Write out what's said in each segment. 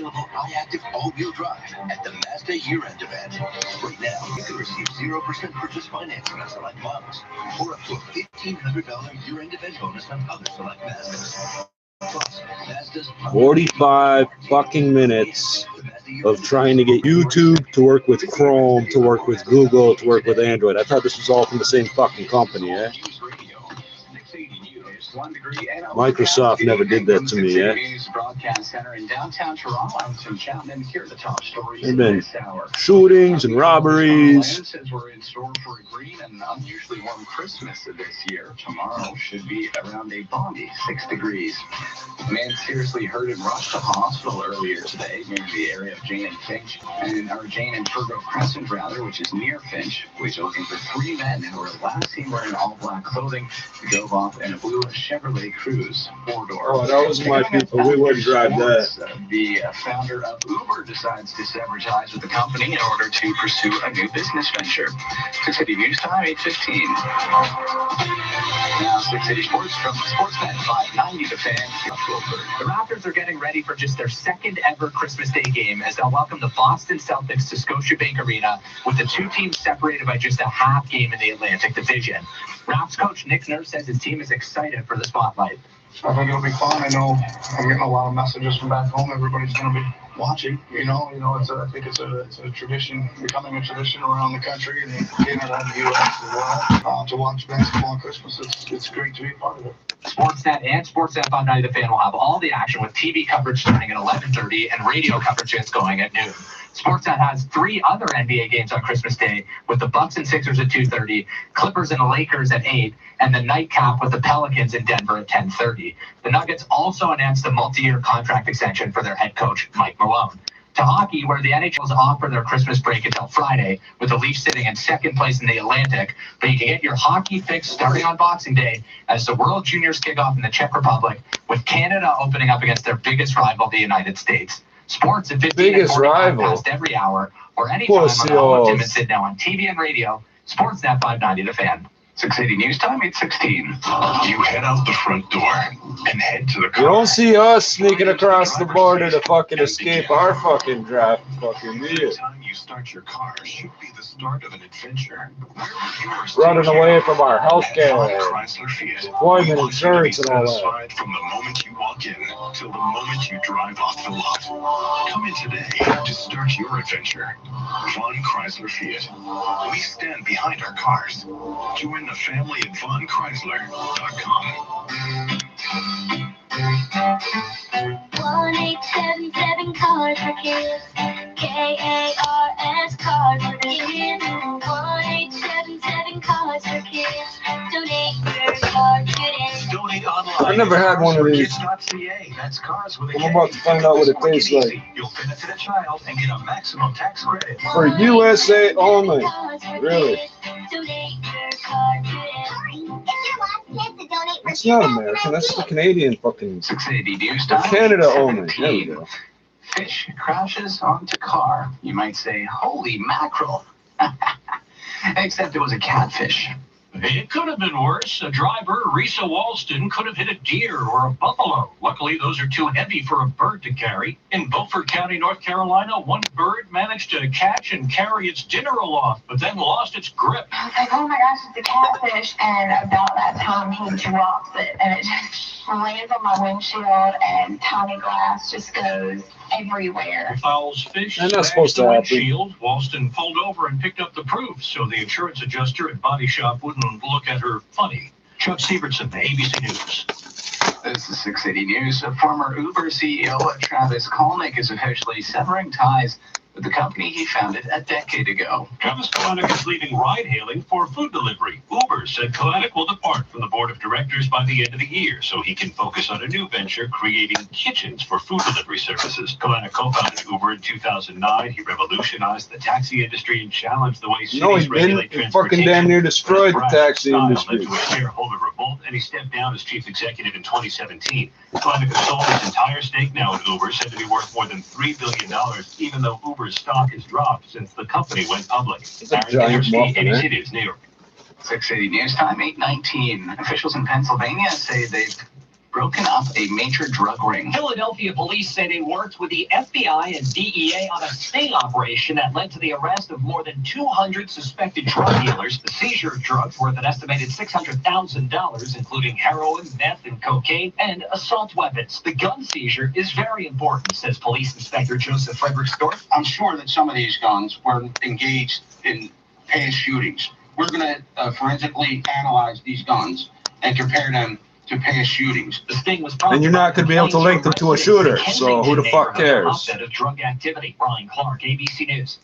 available high-active all-wheel drive at the Mazda year-end event. Right now, you can receive 0% purchase financing on select models, or up to a $1,500 year-end event bonus on other select Mazdas. Plus, Mazda's 45 fucking minutes of trying to get YouTube to work with Chrome, to work with Google, to work with Android. I thought this was all from the same fucking company, eh? Microsoft never did that to me, eh? There have been shootings and robberies. Says we're in store for a green and unusually warm Christmas this year. Tomorrow should be around a balmy 6 degrees. A man seriously hurt and rushed to hospital earlier today near the area of Jane and Finch, or Jane and Turgot Crescent, rather, which is near Finch. Police are looking for 3 men who were last seen wearing all-black clothing, who drove off in a blue Chevrolet Cruze 4-door. Oh, that was my people. We wouldn't drive that. The founder of Uber decides to sever ties with the company in order to pursue a new business venture. 6 City News Time, 8:15. Now, 6 City Sports from Sportsnet 590 The Fan. The Raptors are getting ready for just their second ever Christmas Day game as they'll welcome the Boston Celtics to Scotiabank Arena, with the two teams separated by just a half game in the Atlantic Division. Raps coach Nick Nurse says his team is excited for the spotlight. I think it'll be fun. I know I'm getting a lot of messages from back home. Everybody's going to be watching. I think it's a tradition, becoming a tradition around the country and in Canada and the U.S. as well. To watch basketball on Christmas, it's great to be a part of it. Sportsnet and Sportsnet 590 The Fan will have all the action, with TV coverage starting at 11:30 and radio coverage just going at noon. Sportsnet has 3 other NBA games on Christmas Day, with the Bucks and Sixers at 2:30, Clippers and the Lakers at 8, and the nightcap with the Pelicans in Denver at 10:30. The Nuggets also announced a multi-year contract extension for their head coach, Mike Malone. To hockey, where the NHL is off for their Christmas break until Friday, with the Leafs sitting in second place in the Atlantic. But you can get your hockey fix starting on Boxing Day as the World Juniors kick off in the Czech Republic, with Canada opening up against their biggest rival, the United States. Sports at 15 and 45 past every hour, or anytime on all of Tim and Sid now on TV and radio. Sportsnet 590 The Fan. 680 News Time, 8:16. You head out the front door and head to the car. You don't see us sneaking across the border to fucking escape our fucking draft, fucking do you? The time you start your car should be the start of an adventure. Running away from our healthcare, Chrysler Fiat. employment insurance, and all that. From the moment you walk in till the moment you drive off the lot. Come in today to start your adventure. Von Chrysler Fiat. We stand behind our cars. Join the family at VonChrysler.com. 1877 Cars for Kids. KARS Cars for Kids. 1877 Cars for Kids. Donate your car today. Donate online. I never had one of these. That's cars with a I'm about to find out what it tastes like. You'll benefit a child and get a maximum tax credit. For USA only. Really? Donate your car today. It's not American. That's the Canadian fucking. 680 News Time. Canada only. There we go. Fish crashes onto car. You might say, holy mackerel. Except it was a catfish. It could have been worse. A driver, Risa Walston, could have hit a deer or a buffalo. Luckily, those are too heavy for a bird to carry. In Beaufort County, North Carolina, one bird managed to catch and carry its dinner aloft, but then lost its grip. I was like, oh my gosh, it's a catfish. And about that time, he drops it, and it just lands on my windshield, and tiny glass just goes everywhere. The fowl's fish I'm not smashed supposed to the happen. windshield. Walston pulled over and picked up the proof, so the insurance adjuster at Body Shop wouldn't look at her funny. Chuck Sievertson, ABC News. This is 680 News. Former Uber CEO Travis Kalanick is officially severing ties with the company he founded a decade ago. Travis Kalanick is leaving ride-hailing for food delivery. Uber said Kalanick will depart from the board of directors by the end of the year so he can focus on a new venture, creating kitchens for food delivery services. Kalanick co-founded Uber in 2009. He revolutionized the taxi industry and challenged the way cities regulate He fucking transportation. damn near destroyed the taxi Style industry. led to a shareholder revolt, and he stepped down as chief executive in 2017. Kalanick has sold his entire stake now in Uber, said to be worth more than $3 billion, even though Uber's stock has dropped since the company went public. a giant muffin, ABC News, New York. 680 News Time, 8:19. Officials in Pennsylvania say they've broken up a major drug ring. Philadelphia police say they worked with the FBI and DEA on a sting operation that led to the arrest of more than 200 suspected drug dealers. The seizure of drugs worth an estimated $600,000, including heroin, meth, and cocaine, and assault weapons. The gun seizure is very important, says Police Inspector Joseph Fredericksdorf. I'm sure that some of these guns were engaged in past shootings. We're going to forensically analyze these guns and compare them to past shootings. The sting was And you're not going to be able to link them to a shooter, so who the fuck cares? Of drug activity. Brian Clark, ABC News.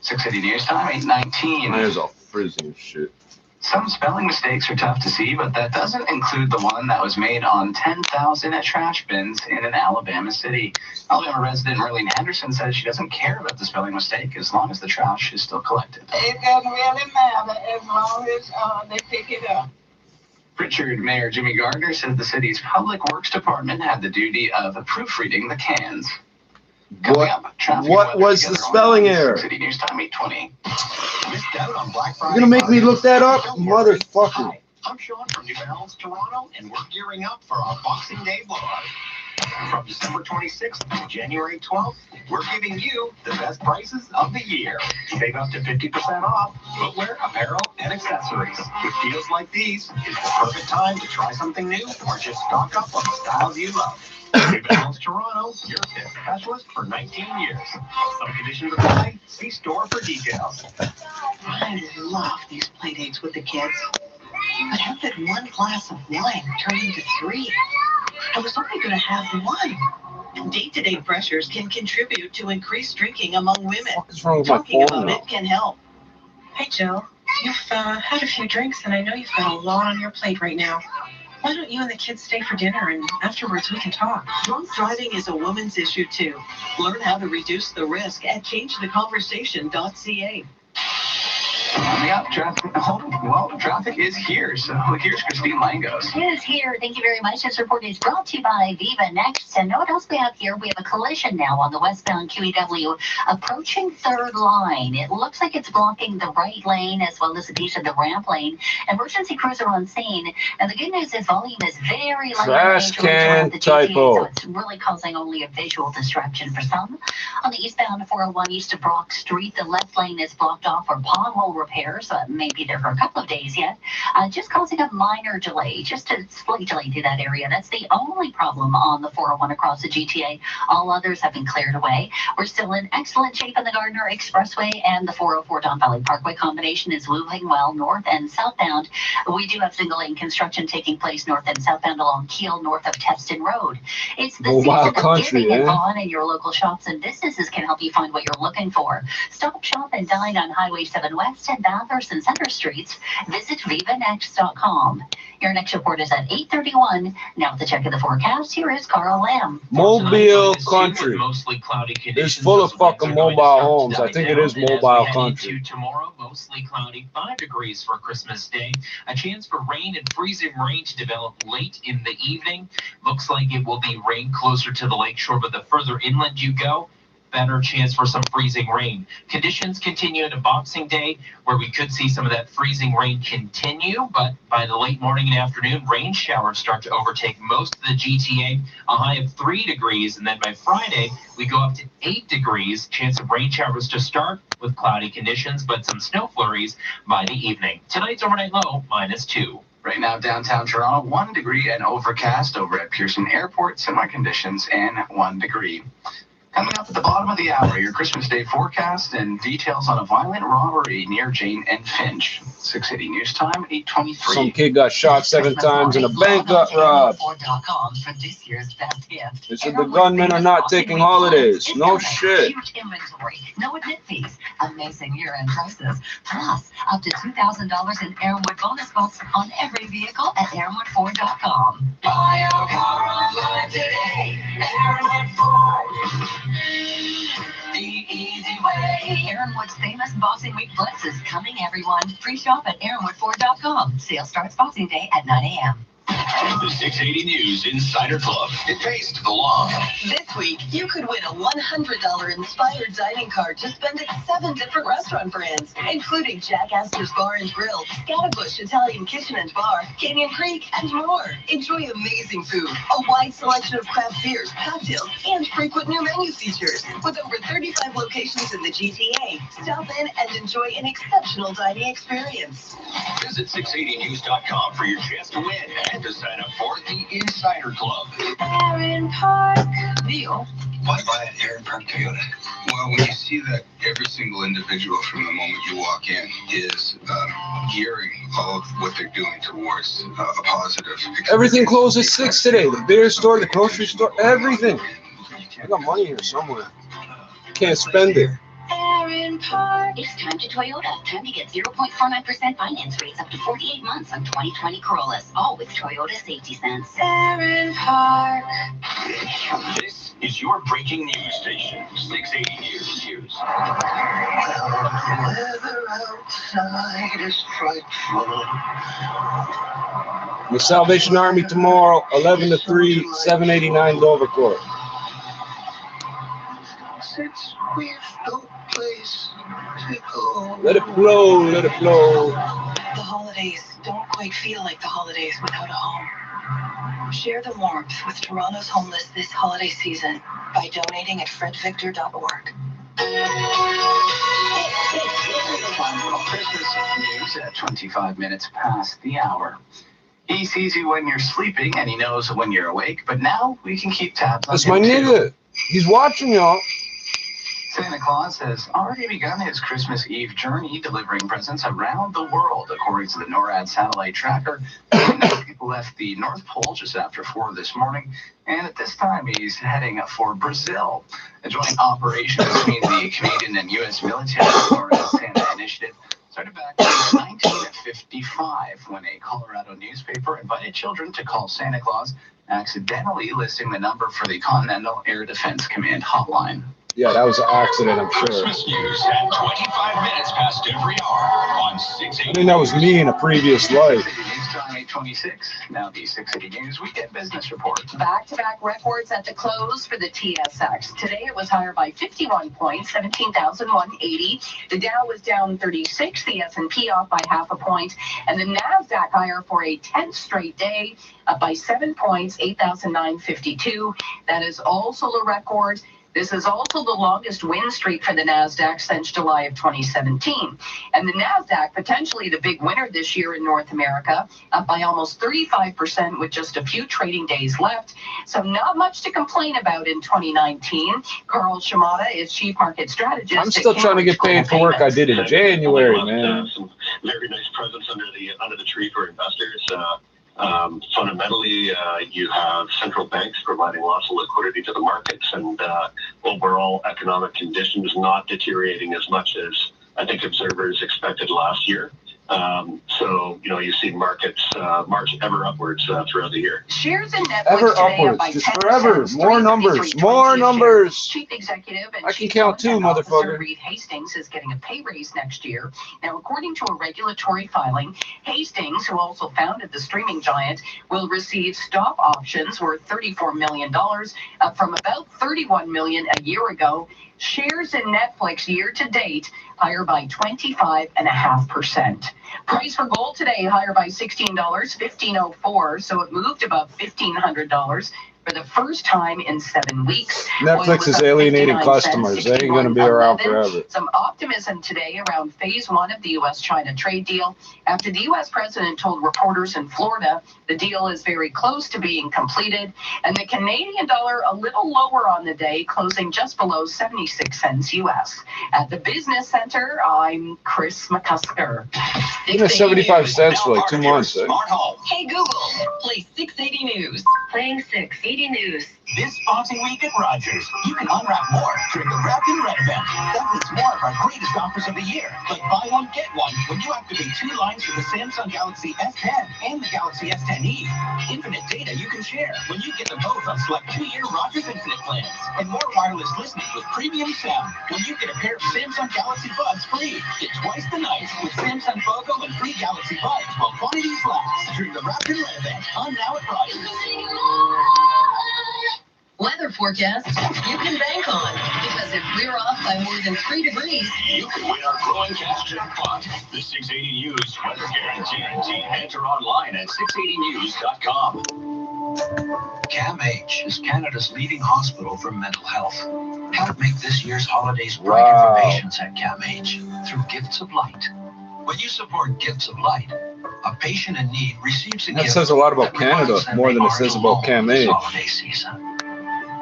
6 City News Time, 8:19. There's all freezing shit. Some spelling mistakes are tough to see, but that doesn't include the one that was made on 10,000 trash bins in an Alabama city. Alabama resident Marlene Henderson says she doesn't care about the spelling mistake as long as the trash is still collected. It doesn't really matter as long as they pick it up. Richard Mayor Jimmy Gardner said the city's Public Works Department had the duty of proofreading the cans. What was the spelling error? City News Time 8:20. Missed out on Black You're Friday. gonna make me look that up, motherfucker. Hi, I'm Sean from New Balance, Toronto, and we're gearing up for our Boxing Day blowout. From December 26th to January 12th, we're giving you the best prices of the year. Save up to 50% off footwear, apparel, and accessories. With deals like these, it's the perfect time to try something new or just stock up on the styles you love. New Balance Toronto, your fit specialist for 19 years. Some conditions apply. See store for details. I love these play dates with the kids. But how did one glass of wine turn into 3? I was only going to have 1. Day-to-day pressures can contribute to increased drinking among women. What's wrong with my Talking phone about now? it can help. Hey, Jill. You've had a few drinks, and I know you've got a lot on your plate right now. Why don't you and the kids stay for dinner, and afterwards we can talk? Drunk driving is a woman's issue, too. Learn how to reduce the risk at changetheconversation.ca. Coming up, traffic is here. So here's Christine Langos. It is here. Thank you very much. This report is brought to you by Viva Next. And what else we have here? We have a collision now on the westbound QEW approaching third line. It looks like it's blocking the right lane as well as a piece of the ramp lane. Emergency crews are on scene. And the good news is volume is very light. Trash can typo. So it's really causing only a visual distraction for some. On the eastbound 401 east of Brock Street, the left lane is blocked off for pothole repairs. So it may be there for a couple of days yet. Just causing a minor delay, just a slight delay through that area. That's the only problem on the 401 across the GTA. All others have been cleared away. We're still in excellent shape on the Gardner Expressway, and the 404 Don Valley Parkway combination is moving well north and southbound. We do have single lane construction taking place north and southbound along Keel, north of Teston Road. It's the season of giving and on, and your local shops and businesses can help you find what you're looking for. Stop, shop, and dine on Highway 7 West and Bathurst and Center Streets. Visit vivanext.com. Your next report is at 8:31. Now with the check of the forecast, here is Carl Lamb. Mobile country. Mostly cloudy It's conditions. full of fucking mobile homes. I think it is mobile country. Tomorrow, mostly cloudy, 5 degrees for Christmas Day. A chance for rain and freezing rain to develop late in the evening. Looks like it will be rain closer to the lakeshore, but the further inland you go, better chance for some freezing rain. Conditions continue into Boxing Day, where we could see some of that freezing rain continue, but by the late morning and afternoon, rain showers start to overtake most of the GTA, a high of 3 degrees, and then by Friday, we go up to 8 degrees. Chance of rain showers to start with cloudy conditions, but some snow flurries by the evening. Tonight's overnight low, -2. Right now, downtown Toronto, 1 degree and overcast. Over at Pearson Airport, similar conditions and 1 degree. Coming up at the bottom of the hour, your Christmas Day forecast and details on a violent robbery near Jane and Finch. 6 City News Time, 8:23. Some kid got shot 7 times and a bank got robbed. They said the gunmen are not taking holidays. No shit. Huge inventory, no admit fees, amazing year-end prices, plus up to $2,000 in Airwood bonus bucks on every vehicle at airwoodford.com. Buy a car online today. Airwood Ford. The easy way. Aaronwood's famous Boxing Week Blitz is coming, everyone. Free shop at airwoodford.com. Sale starts Boxing Day at 9 a.m. The 680 News Insider Club. It pays to belong. This week, you could win a $100 inspired dining card to spend at 7 different restaurant brands, including Jack Astor's Bar and Grill, Scatabush Italian Kitchen and Bar, Canyon Creek, and more. Enjoy amazing food, a wide selection of craft beers, cocktails, and frequent new menu features. With over 35 locations in the GTA, stop in and enjoy an exceptional dining experience. Visit 680news.com for your chance to win and to sign up for the Insider Club. Aaron Park. Neil. Why buy an Aaron Park Toyota? Well, when you see that every single individual from the moment you walk in is gearing all of what they're doing towards a positive experience. Everything closes 6 today. The beer store, the grocery store, everything. I got money here somewhere. Can't spend it. Aaron Park. It's time to Toyota. Time to get 0.49% finance rates up to 48 months on 2020 Corollas. All with Toyota Safety Sense. Aaron Park. This is your breaking news station. 680 News. The weather outside is frightful. The Salvation Army tomorrow, 11 to 3, 789 Dovercourt. Since we've no place to go. Let it flow, let it flow. The holidays don't quite feel like the holidays without a home. Share the warmth with Toronto's homeless this holiday season by donating at fredvictor.org. Christmas news at 25 minutes past the hour. He sees you when you're sleeping and he knows when you're awake, but now we can keep tabs on That's him my too. nigga. He's watching y'all. Santa Claus has already begun his Christmas Eve journey, delivering presents around the world, according to the NORAD satellite tracker. He left the North Pole just after 4 this morning, and at this time he's heading for Brazil. A joint operation between the Canadian and U.S. military, NORAD Santa Initiative, started back in 1955 when a Colorado newspaper invited children to call Santa Claus, accidentally listing the number for the Continental Air Defense Command hotline. Yeah, that was an accident, I'm sure. Christmas news at 25 minutes past every hour on 680. I think that was me in a previous life. News time 826. Now the 680 News Weekend Business Report. Back-to-back records at the close for the TSX. Today it was higher by 51 points, 17,180. The Dow was down 36, the S&P off by half a point, and the NASDAQ higher for a 10th straight day, up by 7 points, 8,952. That is also a record. This is also the longest win streak for the NASDAQ since July of 2017. And the NASDAQ, potentially the big winner this year in North America, up by almost 35% with just a few trading days left. So not much to complain about in 2019. Carl Shimada is Chief Market Strategist. I'm still trying to get paid for work I did in January, man. Some very nice presents under the tree for investors. Fundamentally, you have central banks providing lots of liquidity to the markets, and overall economic conditions not deteriorating as much as I think observers expected last year. So, you see markets march ever upwards throughout the year. Shares in Netflix Ever today upwards, up by just 10%, forever. More numbers, more numbers. Chief executive and I can Chief count too, Content Officer motherfucker. Reed Hastings is getting a pay raise next year. Now, according to a regulatory filing, Hastings, who also founded the streaming giant, will receive stock options worth $34 million, up from about $31 million a year ago. Shares in Netflix year to date higher by 25.5%. Price for gold today higher by $16, $1,504, so it moved above $1,500 for the first time in 7 weeks. Netflix is alienating customers. They ain't going to be around forever. Some optimism today around phase 1 of the U.S.-China trade deal after the U.S. president told reporters in Florida the deal is very close to being completed, and the Canadian dollar a little lower on the day, closing just below 76 cents U.S. At the Business Center, I'm Chris McCusker. Even 75 cents for like 2 months. Smart home. Hey Google, play 680 News. Playing 680 News. This Boxing Week at Rogers, you can unwrap more during the Wrapped in Red event. That means more of our greatest offers of the year, like buy one, get one, when you activate 2 lines for the Samsung Galaxy S10 and the Galaxy S10e. Infinite data you can share when you get them both on select 2-year Rogers Infinite plans. And more wireless listening with premium sound when you get a pair of Samsung Galaxy Buds free. Get twice the nice with Samsung Fogo and free Galaxy Buds while quantities last during the Wrapped in Red event. On now at Rogers. Weather forecast you can bank on, because if we're off by more than 3 degrees, You can win our growing cash jackpot. The 680 News Weather Guarantee. Enter online at 680news.com. CAMH is Canada's leading hospital for mental health. Help make this year's holidays brighter for patients at CAMH through Gifts of Light. When you support Gifts of Light, a patient in need receives a That gift says a lot about that reminds Canada, them more they than it aren't says alone about CAMH. this holiday season.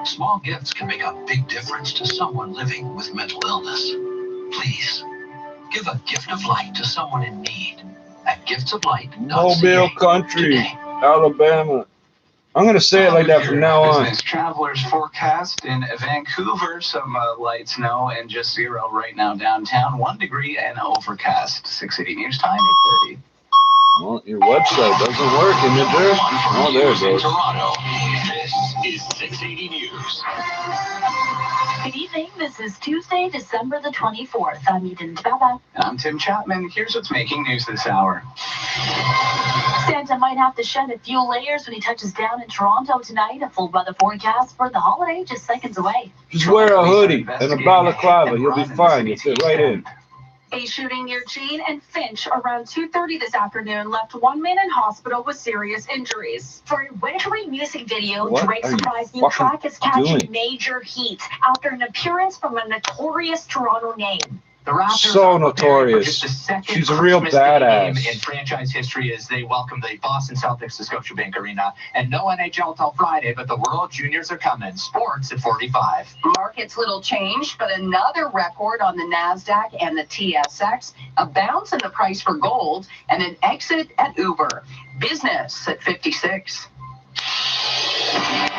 Small gifts can make a big difference to someone living with mental illness. Please, give a gift of light to someone in need at giftsoflight.ca. Mobile Country, today. Alabama. I'm going to say it like that from now on. Business travelers forecast in Vancouver, some light snow and just 0 right now downtown. 1 degree and overcast. 680 News Time, 8:30. Well, your website doesn't work, isn't it there? Oh, there it goes. Toronto. This is 680 News. Good evening. This is Tuesday, December the 24th. I'm Eden Tababa. And I'm Tim Chapman. Here's what's making news this hour. Santa might have to shed a few layers when he touches down in Toronto tonight. A full weather forecast for the holiday just seconds away. Just wear a hoodie and a balaclava. You'll be fine. You'll fit right in. A shooting near Jean and Finch around 2:30 this afternoon left 1 man in hospital with serious injuries. For a wintry music video, What Drake's are you surprise new fucking track is catching doing? major heat after an appearance from a notorious Toronto name. The Raptors So are preparing for notorious. just the second She's a real Christmas Day game badass. in franchise history as they welcome the Boston Celtics to Scotiabank Arena. And no NHL till Friday, but the World Juniors are coming. Sports at 45. market's little change, but another record on the NASDAQ and the TSX, a bounce in the price for gold, and an exit at Uber. Business at 56.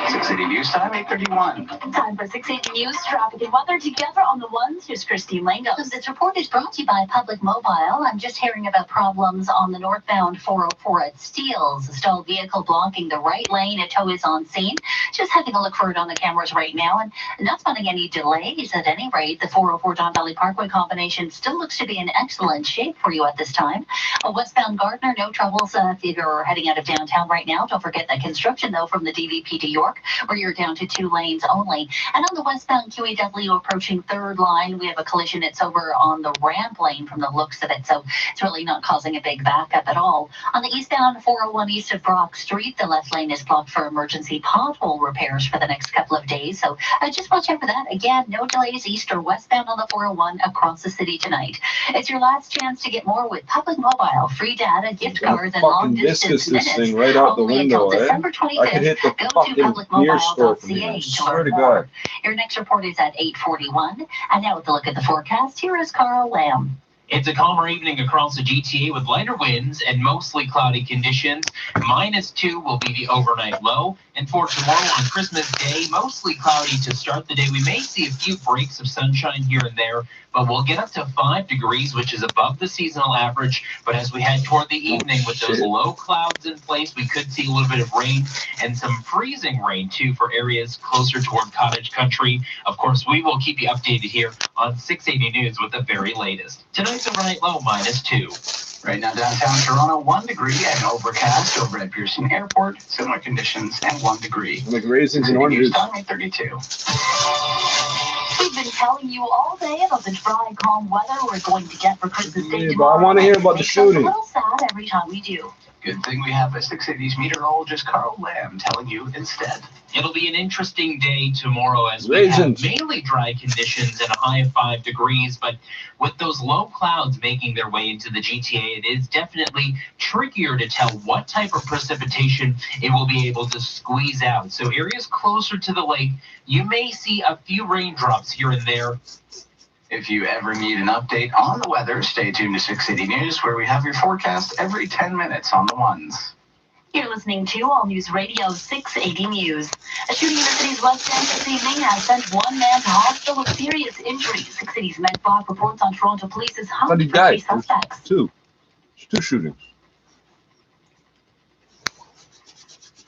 680 News Time, 8:31. Time for 680 News, traffic and weather together on the ones. Here's Christine Langos. This report is brought to you by Public Mobile. I'm just hearing about problems on the northbound 404 at Steeles. A stalled vehicle blocking the right lane. A tow is on scene. Just having a look for it on the cameras right now and not spotting any delays at any rate. The 404 Don Valley Parkway combination still looks to be in excellent shape for you at this time. Westbound Gardner, no troubles if you're heading out of downtown right now. Don't forget that construction though from the DVP to York, where you're down to 2 lanes only. And on the westbound QEW approaching 3rd line, we have a collision. It's over on the ramp lane from the looks of it, so it's really not causing a big backup at all. On the eastbound 401 east of Brock Street, the left lane is blocked for emergency pothole repairs for the next couple of days, so just watch out for that. Again, no delays east or westbound on the 401 across the city tonight. It's your last chance to get more with Public Mobile. Free data, gift cards, and long Fucking distance discus this minutes. thing right out the Only window, until eh? December I 25th. could hit the Go to fucking beer store from here. I publicmobile.ca to swear learn to more. God. Your next report is at 8:41. And now with a look at the forecast, here is Carl Lamb. It's a calmer evening across the GTA with lighter winds and mostly cloudy conditions. -2 will be the overnight low. And for tomorrow on Christmas Day, mostly cloudy to start the day. We may see a few breaks of sunshine here and there, but we'll get up to 5 degrees, which is above the seasonal average. But as we head toward the evening with those low clouds in place, we could see a little bit of rain and some freezing rain too for areas closer toward cottage country. Of course, we will keep you updated here on 680 News with the very latest. Tonight's overnight low -2. Right now, downtown Toronto, 1 degree and overcast over at Pearson Airport. Similar conditions and 1 degree. Like raisins and 680 oranges. News Time, 8:32. We've been telling you all day about the dry, calm weather we're going to get for Christmas Day Yeah, but tomorrow. I want to hear about the Makes us a shooting. little sad every time we do. Good thing we have a 680's meteorologist, Carl Lamb, telling you instead. It'll be an interesting day tomorrow as we Raisins. have mainly dry conditions and a high of 5 degrees, but with those low clouds making their way into the GTA, it is definitely trickier to tell what type of precipitation it will be able to squeeze out. So areas closer to the lake, you may see a few raindrops here and there. If you ever need an update on the weather, stay tuned to 680 News, where we have your forecast every 10 minutes on the ones. You're listening to All News Radio 680 News. A shooting in the city's West End this evening has sent one man to hospital with serious injuries. 680's Meg Bach reports on Toronto Police's hunt for three suspects. Two shootings.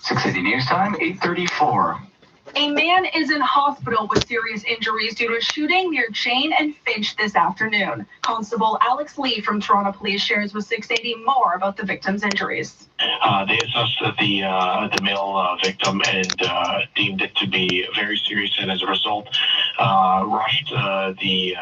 680 News Time, 8:34. A man is in hospital with serious injuries due to a shooting near Jane and Finch this afternoon. Constable Alex Lee from Toronto Police shares with 680 more about the victim's injuries. They assessed the male victim and deemed it to be very serious, and as a result, rushed the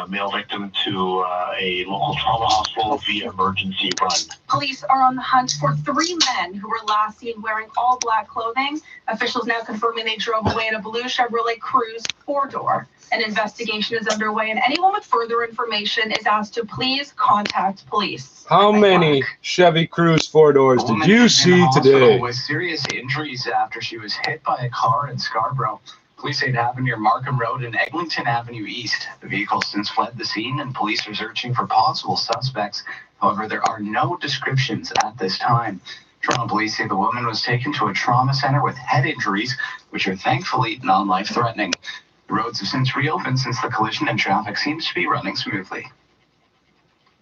male victim to a local trauma hospital via emergency run. Police are on the hunt for three men who were last seen wearing all black clothing. Officials now confirming they drove away in a blue Chevrolet Cruze four-door. An investigation is underway, and anyone with further information is asked to please contact police. How many Chevy Cruze four-doors did you see today? With serious injuries after she was hit by a car in Scarborough. Police say it happened near Markham Road and Eglinton Avenue East. The vehicle since fled the scene, and police are searching for possible suspects. However, there are no descriptions at this time. Toronto police say the woman was taken to a trauma center with head injuries, which are thankfully non-life-threatening. The roads have since reopened since the collision, and traffic seems to be running smoothly.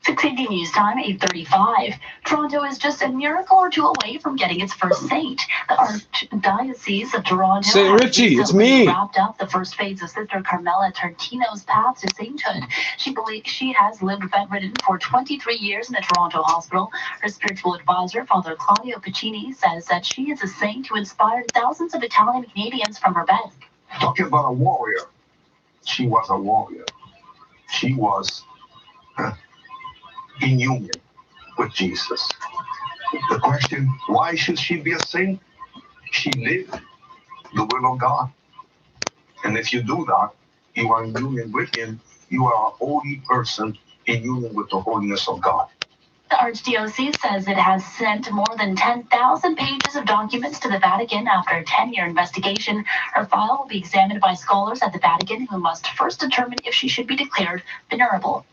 680 News Time, 8:35. Toronto is just a miracle or two away from getting its first saint. The Archdiocese of Toronto St. Richie, it's me. Wrapped up the first phase of Sister Carmela Tarantino's path to sainthood. She believes she has lived bedridden for 23 years in a Toronto hospital. Her spiritual advisor, Father Claudio Piccini, says that she is a saint who inspired thousands of Italian Canadians from her bed. Talking about a warrior, she was a warrior. She was in union with Jesus. The question, why should she be a saint? She lived the will of God. And if you do that, you are in union with him. You are a holy person in union with the holiness of God. The Archdiocese says it has sent more than 10,000 pages of documents to the Vatican after a 10-year investigation. Her file will be examined by scholars at the Vatican, who must first determine if she should be declared venerable.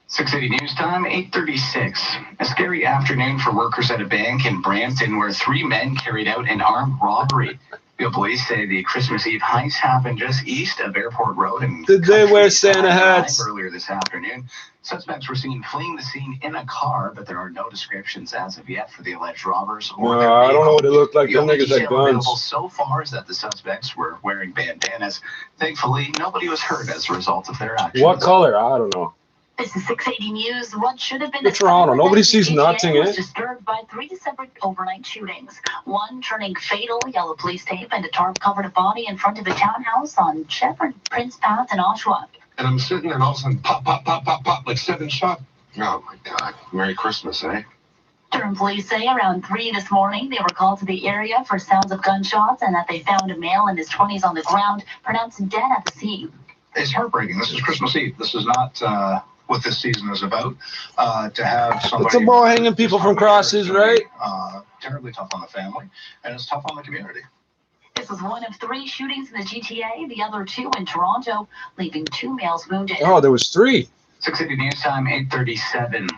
680 News Time, 8:36. A scary afternoon for workers at a bank in Brampton, where three men carried out an armed robbery. The police say the Christmas Eve heist happened just east of Airport Road. And did they wear Santa hats? Earlier this afternoon, suspects were seen fleeing the scene in a car, but there are no descriptions as of yet for the alleged robbers. I don't know what they look like. Them niggas had guns. So far is that the suspects were wearing bandanas. Thankfully, nobody was hurt as a result of their actions. What color? I don't know. This is 680 News. What should have been the Toronto. Nobody sees nothing, was disturbed by three separate overnight shootings. One turning fatal, yellow police tape and a tarp covered a body in front of a townhouse on Shepherd Prince Path in Oshawa. And I'm sitting there and all of a sudden, pop, pop, pop, pop, pop, like 7 shots. Oh my God. Merry Christmas, eh? Durham police say around 3 this morning they were called to the area for sounds of gunshots and that they found a male in his 20s on the ground, pronounced dead at the scene. It's heartbreaking. This is Christmas Eve. This is not what this season is about. To have somebody... It's about hanging people from crosses, right? Terribly tough on the family, and it's tough on the community. This was one of 3 shootings in the GTA, the other 2 in Toronto, leaving 2 males wounded. Oh, there was 3. 680 News Time, 8:37.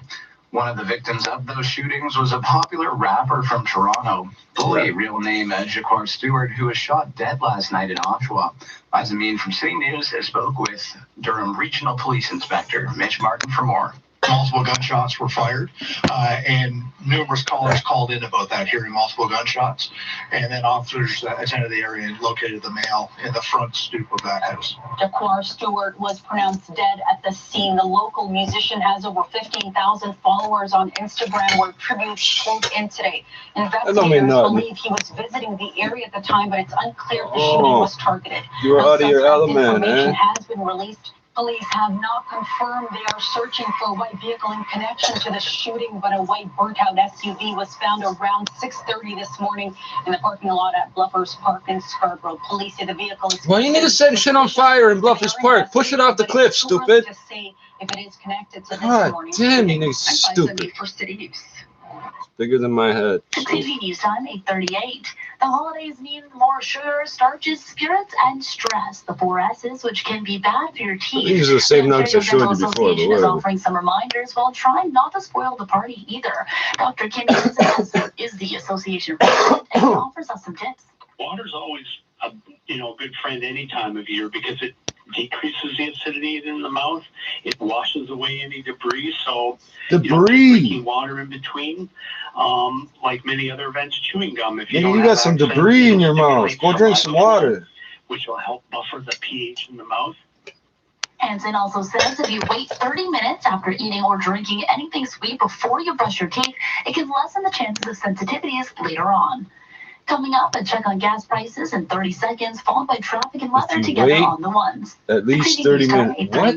One of the victims of those shootings was a popular rapper from Toronto, Bully, real name Jaquar Stewart, who was shot dead last night in Oshawa. Amin from City News spoke with Durham Regional Police Inspector Mitch Martin for more. Multiple gunshots were fired, and numerous callers called in about that, hearing multiple gunshots. And then officers attended the area and located the male in the front stoop of that house. Jaquar Stewart was pronounced dead at the scene. The local musician has over 15,000 followers on Instagram, where tributes poured in today. Investigators believe he was visiting the area at the time, but it's unclear if the shooting was targeted. You were out of your element, information has been released. Police have not confirmed they are searching for a white vehicle in connection to the shooting, but a white burnt-out SUV was found around 6:30 this morning in the parking lot at Bluffers Park in Scarborough. Police say the vehicle is... Why you need to set shit on fire in Bluffers Park? Push it off the cliff, stupid. To say if it is connected to this God morning. damn, you niggas stupid. For City News. Bigger than my head. TV News Time, 8:38. The holidays mean more sugar, starches, spirits, and stress. The 4 S's, which can be bad for your teeth. These are the same nuggets I Ontario showed Dental you before, but Association is whatever. offering some reminders while trying not to spoil the party either. Dr. Kim Jensen is the association president and offers us some tips. Water's always a good friend any time of year because it decreases the acidity in the mouth. It washes away any debris. So drinking water in between, like many other events, chewing gum. If you don't You have got some access, debris in your it'll mouth. stimulate Go drink some water. which will help buffer the pH in the mouth. Hansen also says if you wait 30 minutes after eating or drinking anything sweet before you brush your teeth, it can lessen the chances of sensitivities later on. Coming up, a check on gas prices in 30 seconds, followed by traffic and weather together on the ones. At least 30 minutes. What?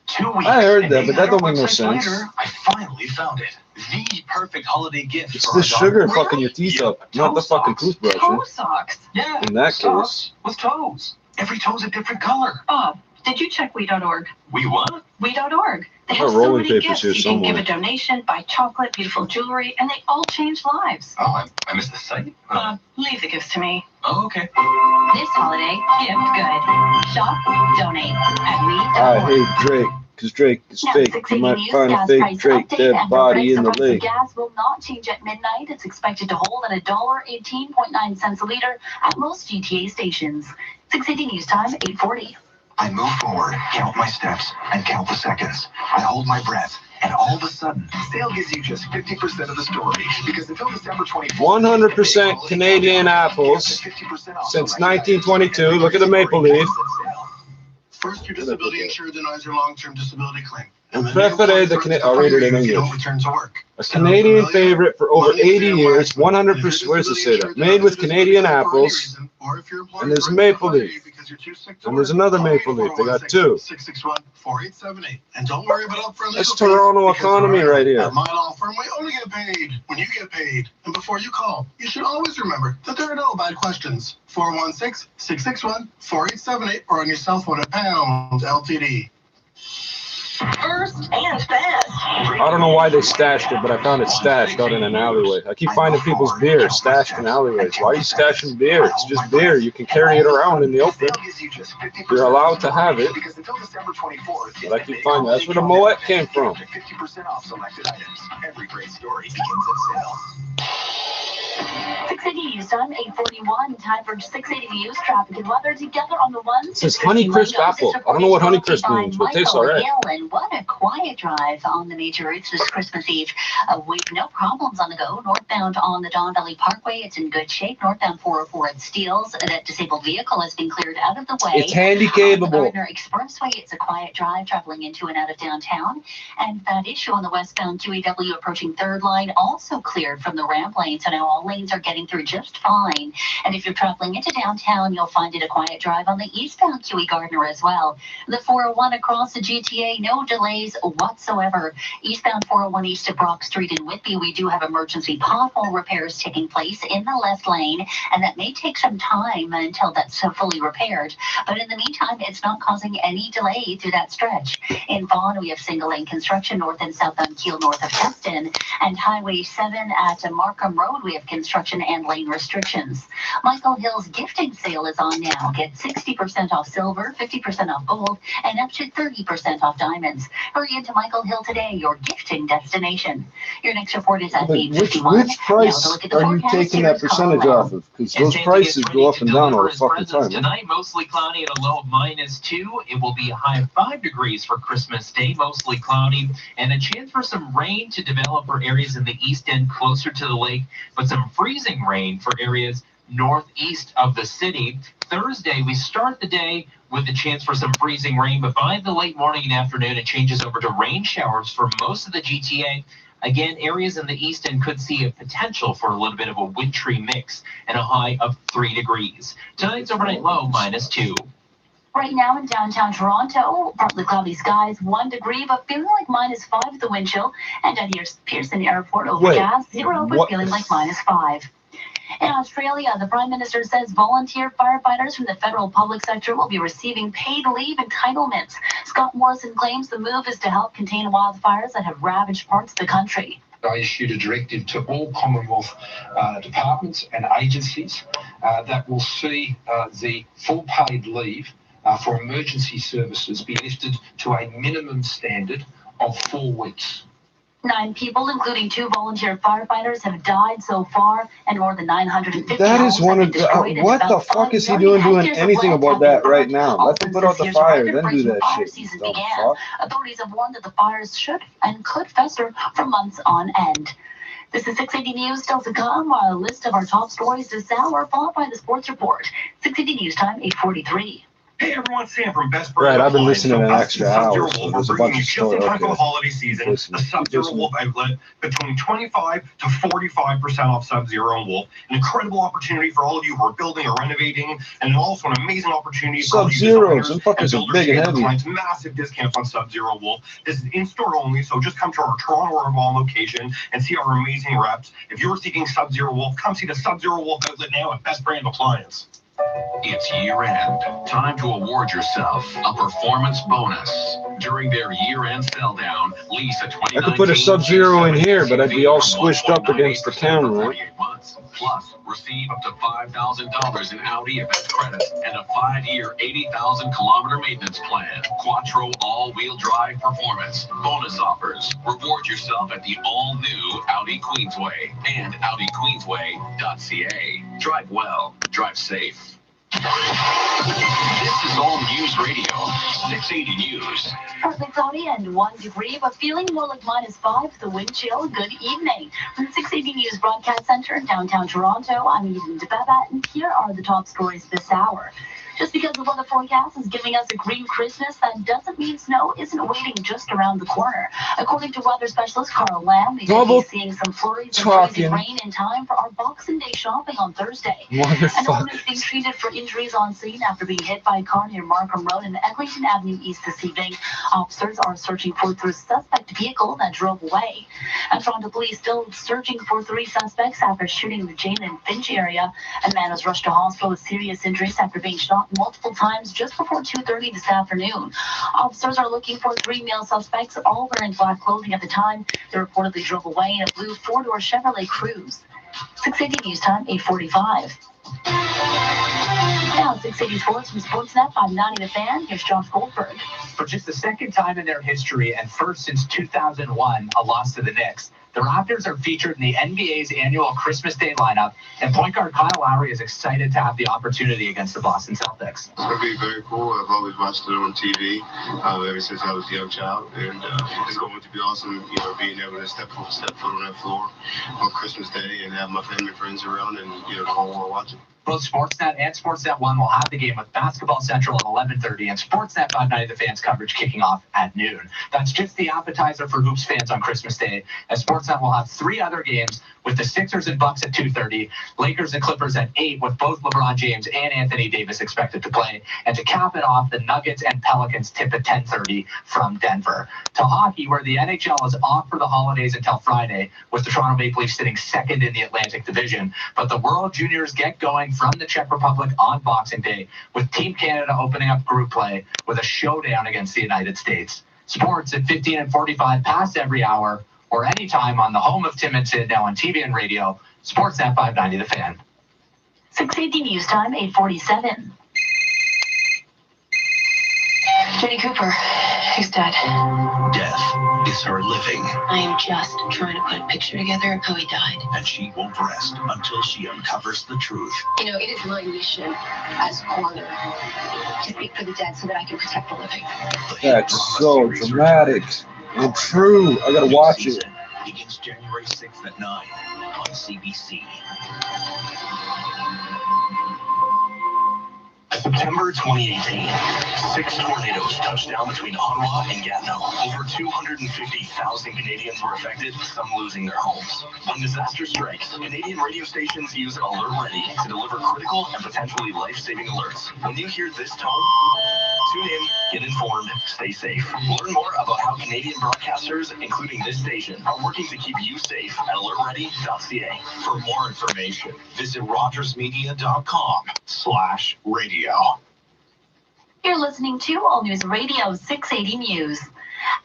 2 weeks. I heard that, but that don't and make no 8 sense. later, I finally found it. The perfect holiday gift. It's for the our sugar daughter. fucking your teeth up, not the fucking toothbrushing. Toe socks. Yeah. In that socks case. with toes. Every toe's a different color. Bob, did you check We.org? We what? We.org. They Got have so rolling many papers gifts. here You can give somewhere. a donation, buy chocolate, beautiful jewelry, and they all change lives. Oh, I missed the site. Bob, leave the gifts to me. Oh, okay. This holiday, gift good. Shop, donate at I We.org. hate Drake, because Drake is Now, fake. 680 You might News find a gas fake price Drake update dead and body in the the price of lake. gas will not change at midnight. It's expected to hold at $1.18.9 a liter at most GTA stations. 680 News Time, 8:40. I move forward, count my steps, and count the seconds. I hold my breath, and all of a sudden, sale gives you just 50% of the story. Because until December 24th, 100% Canadian apples since 1922. Look at the maple leaf. First, your disability insurer denies your long-term disability claim. And preferé the I'll read it in If you don't English. return to work. A Canadian favorite for over 80 years, 100%, where does it say that? Made with Canadian apples, and there's a maple leaf. And there's another maple leaf. They got 2. 661-4878. And don't worry about upfront That's legal fees, Toronto because economy right here. At my law firm, we only get paid when you get paid. And before you call, you should always remember that there are no bad questions. 416-661-4878 or on your cell phone at pound LTD. First and fast. I don't know why they stashed it, but I found it stashed out in an alleyway. I keep finding people's beer stashed in alleyways. Why are you stashing beer? It's just beer. You can carry it around in the open. You're allowed to have it. Because until December 24th, But I keep finding that's where the Moet came from. 50% off selected items. Every great story begins at sale. 680 News Time, 8:41. Time for 680 News traffic and weather together on the ones. It says Honeycrisp apple. I don't know what Honeycrisp means, but it tastes alright. And what a quiet drive on the major routes this Christmas Eve. With no problems on the go. Northbound on the Don Valley Parkway, it's in good shape. Northbound 404 at Steeles, that disabled vehicle has been cleared out of the way. It's handy-capable. On the Gardner Expressway, it's a quiet drive traveling into and out of downtown. And that issue on the westbound QEW approaching third line also cleared from the ramp lane. So now all lanes are getting through just fine. And if you're traveling into downtown, you'll find it a quiet drive on the eastbound QE Gardner as well. The 401 across the GTA, no delays whatsoever. Eastbound 401 east of Brock Street in Whitby, we do have emergency pothole repairs taking place in the left lane, and that may take some time until that's fully repaired. But in the meantime, it's not causing any delay through that stretch. In Vaughan, we have single lane construction north and southbound Kiel north of Heston, and Highway 7 at Markham Road, we have construction and lane restrictions. Michael Hill's gifting sale is on now. Get 60% off silver, 50% off gold, and up to 30% off diamonds. Hurry into Michael Hill today, your gifting destination. Your next report is at But 8:51. which price Now to look at the are you forecast, taking here that is percentage Colin. off of? Because those prices go up and down all the fucking time. Tonight, mostly cloudy at a low of -2. It will be a high of 5 degrees for Christmas Day, mostly cloudy, and a chance for some rain to develop for areas in the east end closer to the lake, but some freezing rain for areas northeast of the city. Thursday, we start the day with a chance for some freezing rain, but by the late morning and afternoon, it changes over to rain showers for most of the GTA. Again, areas in the east end could see a potential for a little bit of a wintry mix and a high of 3 degrees. Tonight's overnight low, -2. Right now in downtown Toronto, partly cloudy skies, 1 degree, but feeling like -5 with the wind chill. And at Pearson Airport overcast, 0, but feeling like -5. In Australia, the Prime Minister says volunteer firefighters from the federal public sector will be receiving paid leave entitlements. Scott Morrison claims the move is to help contain wildfires that have ravaged parts of the country. I issued a directive to all Commonwealth departments and agencies that will see the full paid leave for emergency services be lifted to a minimum standard of 4 weeks. 9 people, including 2 volunteer firefighters, have died so far, and more than 950 That is homes one have of been the. destroyed, and What about the fuck 5 is he million doing hectares of anything land about have been that right burned. now? All Let them since put out this the year's fire, then do record-breaking that fire shit. season Dumb began. fuck. Authorities have warned that the fires should and could fester for months on end. This is 680 News. Still to come, a list of our top stories this hour, followed by the sports report. 680 News Time, 8:43. Hey everyone, Sam from Best Right, Burger I've been Appliance. listening an us extra at Sub-Zero hour, so Wolf, there's a we're bringing bunch you of just in stories. time for the Okay. holiday season. Listen, The Sub-Zero listen. Wolf outlet between 25 to 45% off Sub-Zero and Wolf. An incredible opportunity for all of you who are building or renovating, and also an amazing opportunity for all you Sub-Zeros, designers them fuckers are builders big to and get heavy. clients massive discounts on Sub-Zero Wolf. This is in-store only, so just come to our Toronto or Vaughan location and see our amazing reps. If you're seeking Sub-Zero Wolf, come see the Sub-Zero Wolf outlet now at Best Brand Appliance. It's year-end. Time to award yourself a performance bonus. During their year-end sell-down, lease a 2019 I could put a Sub-Zero in here, but I'd be all squished up against the camera. 48 months. Plus, receive up to $5,000 in Audi event credits and a 5-year, 80,000-kilometer maintenance plan. Quattro all-wheel drive performance. Bonus offers. Reward yourself at the all-new Audi Queensway and AudiQueensway.ca. Drive well. Drive safe. This is All News Radio, 680 News. Partly cloudy and 1 degree, but feeling more like -5 with the wind chill. Good evening. From the 680 News Broadcast Center in downtown Toronto, I'm Eden DeBeba, and here are the top stories this hour. Just because the weather forecast is giving us a green Christmas, that doesn't mean snow isn't waiting just around the corner. According to weather specialist Carl Lamb, we could be seeing some flurries and freezing rain in time for our Boxing Day shopping on Thursday. An woman is being treated for injuries on scene after being hit by a car near Markham Road and Eglinton Avenue East this evening. Officers are searching for the suspect vehicle that drove away. And Toronto police still searching for 3 suspects after shooting in the Jane and Finch area. A man was rushed to hospital with serious injuries after being shot multiple times just before 2:30 this afternoon. Officers are looking for 3 male suspects, all wearing black clothing at the time. They reportedly drove away in a blue 4-door Chevrolet Cruze. 680 News Time, 8:45. Now, 680 Sports from Sportsnet 590 The Fan. Here's Josh Goldberg. For just the second time in their history and first since 2001, a loss to the Knicks, the Raptors are featured in the NBA's annual Christmas Day lineup, and point guard Kyle Lowry is excited to have the opportunity against the Boston Celtics. It's going to be very cool. I've always watched it on TV ever since I was a young child, and it's going to be awesome, being able to step foot on that floor on Christmas Day and have my family and friends around and, the whole world watching. Both Sportsnet and Sportsnet 1 will have the game with Basketball Central at 11:30 and Sportsnet 590 The Fans coverage kicking off at noon. That's just the appetizer for Hoops fans on Christmas Day, as Sportsnet will have 3 other games with the Sixers and Bucks at 2:30, Lakers and Clippers at 8 with both LeBron James and Anthony Davis expected to play. And to cap it off, the Nuggets and Pelicans tip at 10:30 from Denver. To hockey, where the NHL is off for the holidays until Friday, with the Toronto Maple Leafs sitting second in the Atlantic Division. But the World Juniors get going from the Czech Republic on Boxing Day, with Team Canada opening up group play with a showdown against the United States. Sports at 15 and 45 past every hour, or anytime on the home of Tim and Sid, now on TV and radio, Sportsnet 590 The Fan. 680 News Time, 8:47. Jenny Cooper, he's dead. Death is her living, I am just trying to put a picture together of how he died. and she won't rest until she uncovers the truth. It is my mission as coroner to speak for the dead so that I can protect the living. That's so dramatic and true. I gotta watch it. Begins January 6th at 9 on CBC. September 2018. 6 tornadoes touched down between Ottawa and Gatineau. Over 250,000 Canadians were affected, some losing their homes. When disaster strikes, Canadian radio stations use Alert Ready to deliver critical and potentially life-saving alerts. When you hear this tone, tune in, get informed, stay safe. Learn more about how Canadian broadcasters, including this station, are working to keep you safe at alertready.ca. For more information, visit rogersmedia.com/radio. You're listening to All News Radio 680 News.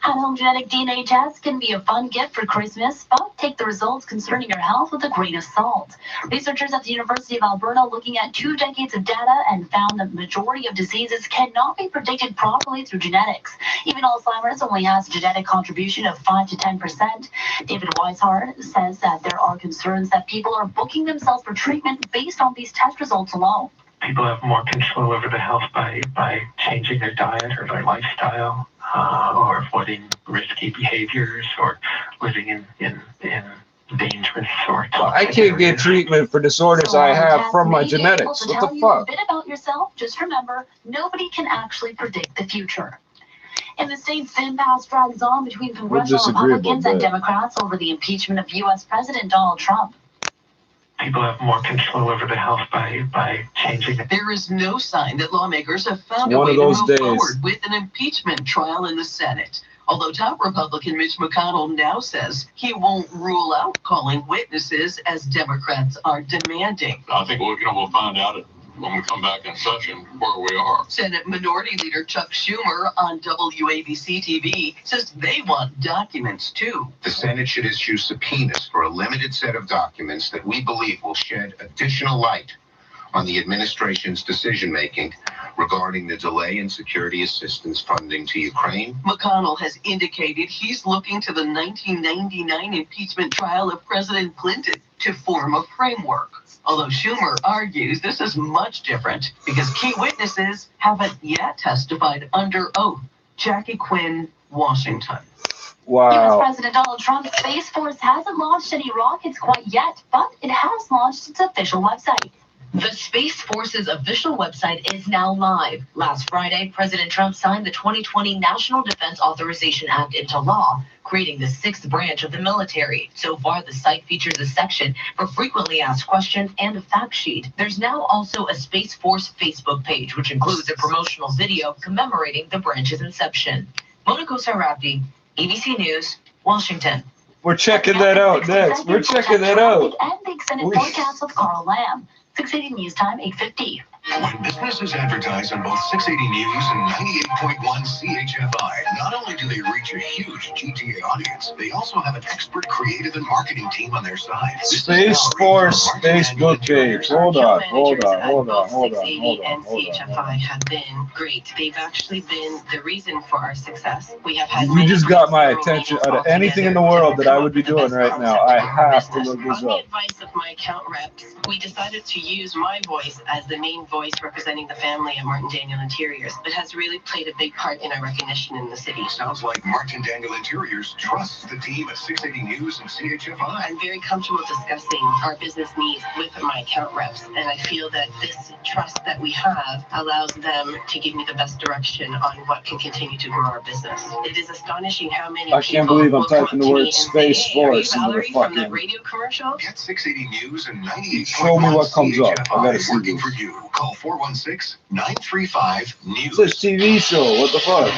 At-home genetic DNA tests can be a fun gift for Christmas, but take the results concerning your health with a grain of salt. Researchers at the University of Alberta looking at 2 decades of data and found the majority of diseases cannot be predicted properly through genetics. Even Alzheimer's only has a genetic contribution of 5 to 10%. David Weishart says that there are concerns that people are booking themselves for treatment based on these test results alone. People have more control over their health by changing their diet or their lifestyle, or avoiding risky behaviors, or living in dangerous or I can't get treatment for disorders I have from my genetics. What the fuck? A bit about yourself. Just remember, nobody can actually predict the future. In the states, the impasse drags on between congressional Republicans and Democrats over the impeachment of U.S. President Donald Trump. People have more control over their health by changing it. There is no sign that lawmakers have found a One way of to those move days. forward with an impeachment trial in the Senate. Although top Republican Mitch McConnell now says he won't rule out calling witnesses as Democrats are demanding. I think we'll find out when we come back in session where we are. Senate Minority Leader Chuck Schumer on WABC TV says they want documents too. The Senate should issue subpoenas for a limited set of documents that we believe will shed additional light on the administration's decision-making regarding the delay in security assistance funding to Ukraine. McConnell has indicated he's looking to the 1999 impeachment trial of President Clinton to form a framework. Although Schumer argues this is much different because key witnesses haven't yet testified under oath. Jackie Quinn, Washington. Wow. U.S. President Donald Trump's Space Force hasn't launched any rockets quite yet, but it has launched its official website. The Space Force's official website is now live. Last Friday, President Trump signed the 2020 National Defense Authorization Act into law, creating the 6th branch of the military. So far, the site features a section for frequently asked questions and a fact sheet. There's now also a Space Force Facebook page, which includes a promotional video commemorating the branch's inception. Monaco Sarabdi, ABC News, Washington. We're checking that out next. We're checking that out. And the extended forecast with Carl Lamb. 680 News Time, 8:50. When businesses advertise on both 680 News and 98.1 CHFI, not only do they reach a huge GTA audience, they also have an expert creative and marketing team on their side. Space Force Facebook page. Hold on. And CHFI have been great. They've actually been the reason for our success. We have had You just got my attention out of anything in the world that I would be doing right now. I have to look this On the up. advice of my account reps, we decided to use my voice as the main voice representing the family at Martin Daniel Interiors. It has really played a big part in our recognition in the city. Sounds like Martin Daniel Interiors trusts the team at 680 News and CHFI. I'm very comfortable discussing our business needs with my account reps, and I feel that this trust that we have allows them to give me the best direction on what can continue to grow our business. It is astonishing how many I can't believe I'm typing the word Space Force into the Valerie from that fucking. radio commercial. Get 680 News and 98.1 Show me what comes up. I gotta see working this. for you. Call 416-935-NEWS. It's this TV show. What the fuck?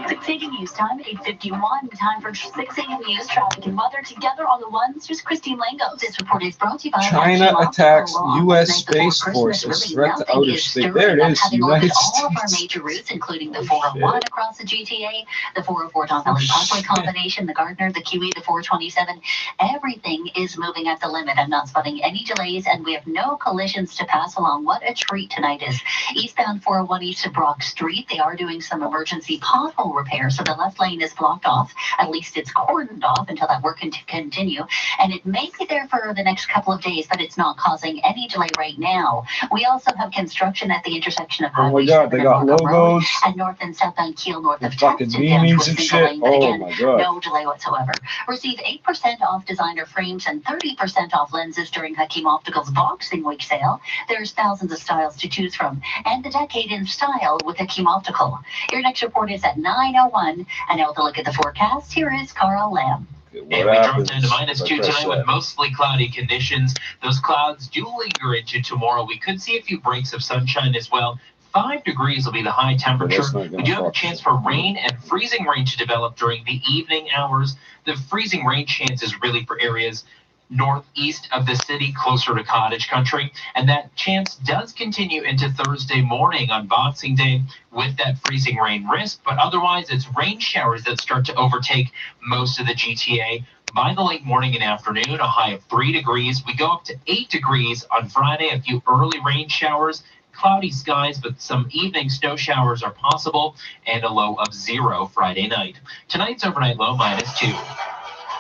680 News Time, 8:51. Time for 680 News. Traffic and weather together on the ones. Here's Christine Lango. This report is brought to you by China attacks U.S. Space Force as threat to outer space. There it is, United all of our States. major routes, including the 401 across the GTA, the 404 Don Valley Parkway combination, the Gardner, the Kiwi, the 427. Everything is moving at the limit. I'm not spotting any delays, and we have no collisions to pass along. What a treat tonight is. Eastbound 401 east of Brock Street, they are doing some emergency pothole repair, so the left lane is blocked off. At least it's cordoned off until that work can continue, and it may be there for the next couple of days, but it's not causing any delay right now. We also have construction at the intersection of Oh my Highway god, 7 they and got Markham Road, logos. and north and southbound Keel north of Fucking Texas down to a memes and single shit. lane, but Oh again, my god. no delay whatsoever. Receive 8% off designer frames and 30% off lenses during Hakim Optical's Boxing Week sale. There's thousands of styles to choose from, and the decade in style with Hakim Optical. Your next report is at 9:01, and now to look at the forecast, here is Carl Lamb. And we drop down to -2 tonight with mostly cloudy conditions. Those clouds do linger into tomorrow. We could see a few breaks of sunshine as well. 5 degrees will be the high temperature. We do have a chance for rain and freezing rain to develop during the evening hours. The freezing rain chance is really for areas northeast of the city, closer to cottage country. And that chance does continue into Thursday morning on Boxing Day with that freezing rain risk. But otherwise, it's rain showers that start to overtake most of the GTA by the late morning and afternoon, a high of 3 degrees. We go up to 8 degrees on Friday, a few early rain showers. Cloudy skies, but some evening snow showers are possible, and a low of 0 Friday night. Tonight's overnight low -2.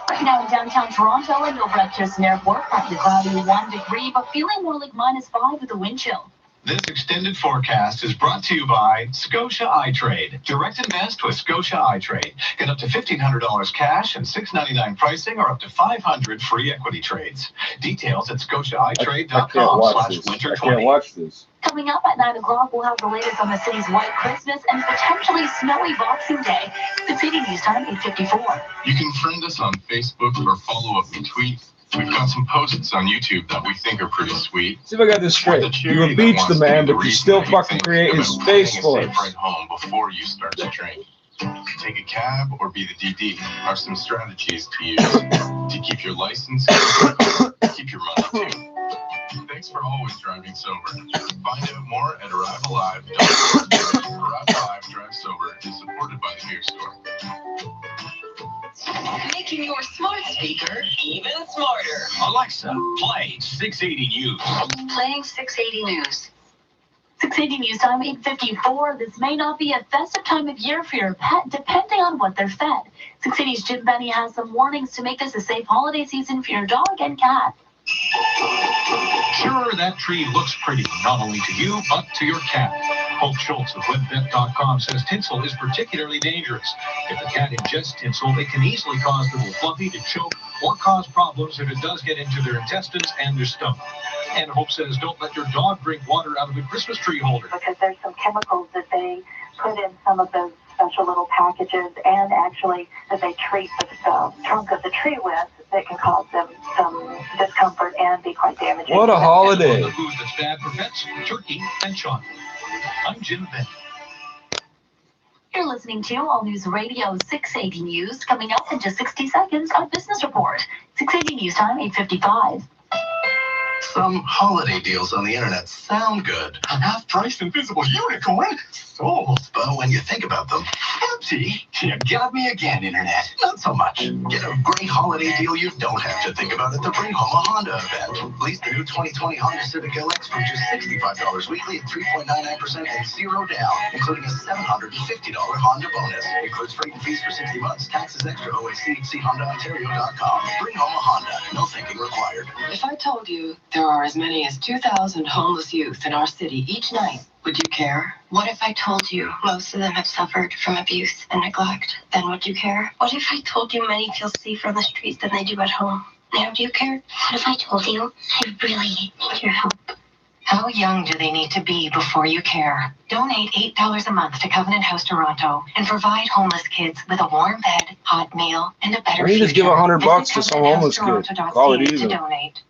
Right now in downtown Toronto and over at Kirsten Airport, partly cloudy 1 degree, but feeling more like -5 with a wind chill. This extended forecast is brought to you by Scotia iTrade. Direct invest with Scotia iTrade. Get up to $1,500 cash and $6.99 pricing, or up to $500 free equity trades. Details at scotiaitrade.com/winter20. I can't watch this. Coming up at 9 o'clock, we'll have the latest on the city's white Christmas and potentially snowy Boxing Day. The City News Time, 8:54. You can friend us on Facebook or follow up and tweet. We've got some posts on YouTube that we think are pretty sweet. See if I got this straight. You impeach the man, but you still fucking create his space for it. Right home before you start to drink. Take a cab or be the DD are some strategies to use to keep your license, keep your money too. Thanks for always driving sober. Find out more at ArriveAlive.com. Arrive Alive Drive Sober is supported by the Beer Store. Making your smart speaker even smarter. Alexa, play 680 News. Playing 680 News. 680 News Time, 8:54. This may not be a festive time of year for your pet, depending on what they're fed. 680's Jim Benny has some warnings to make this a safe holiday season for your dog and cat. Sure, that tree looks pretty, not only to you, but to your cat. Hope Schultz of WebVet.com says tinsel is particularly dangerous. If the cat ingests tinsel, it can easily cause little Fluffy to choke or cause problems if it does get into their intestines and their stomach. And Hope says don't let your dog drink water out of a Christmas tree holder. Because there's some chemicals that they put in some of those special little packages, and actually that they treat the trunk of the tree with, that can cause them some discomfort and be quite damaging. What a holiday. The food that's bad for pets, turkey and chocolate. I'm Jim Benny. You're listening to All News Radio 680 News. Coming up in just 60 seconds, our business report. 680 News Time, 8:55. Some holiday deals on the internet sound good. An half-priced invisible unicorn? Sold. But when you think about them, Empty? You got me again, internet. not so much. Get a great holiday deal you don't have to think about at the Bring Home a Honda event. Lease the new 2020 Honda Civic LX for just $65 weekly at 3.99% and 0 down, including a $750 Honda bonus. Includes freight and fees for 60 months, taxes extra, OAC, see HondaOntario.com. Bring Home a Honda. No thinking required. If I told you there are as many as 2,000 homeless youth in our city each night, would you care? What if I told you most of them have suffered from abuse and neglect? Then would you care? What if I told you many feel safer on the streets than they do at home? Now do you care? What if I told you I really need your help? How young do they need to be before you care? Donate $8 a month to Covenant House Toronto and provide homeless kids with a warm bed, hot meal, and a better Why don't you just give $100 to some homeless kid? Call it even. To donate.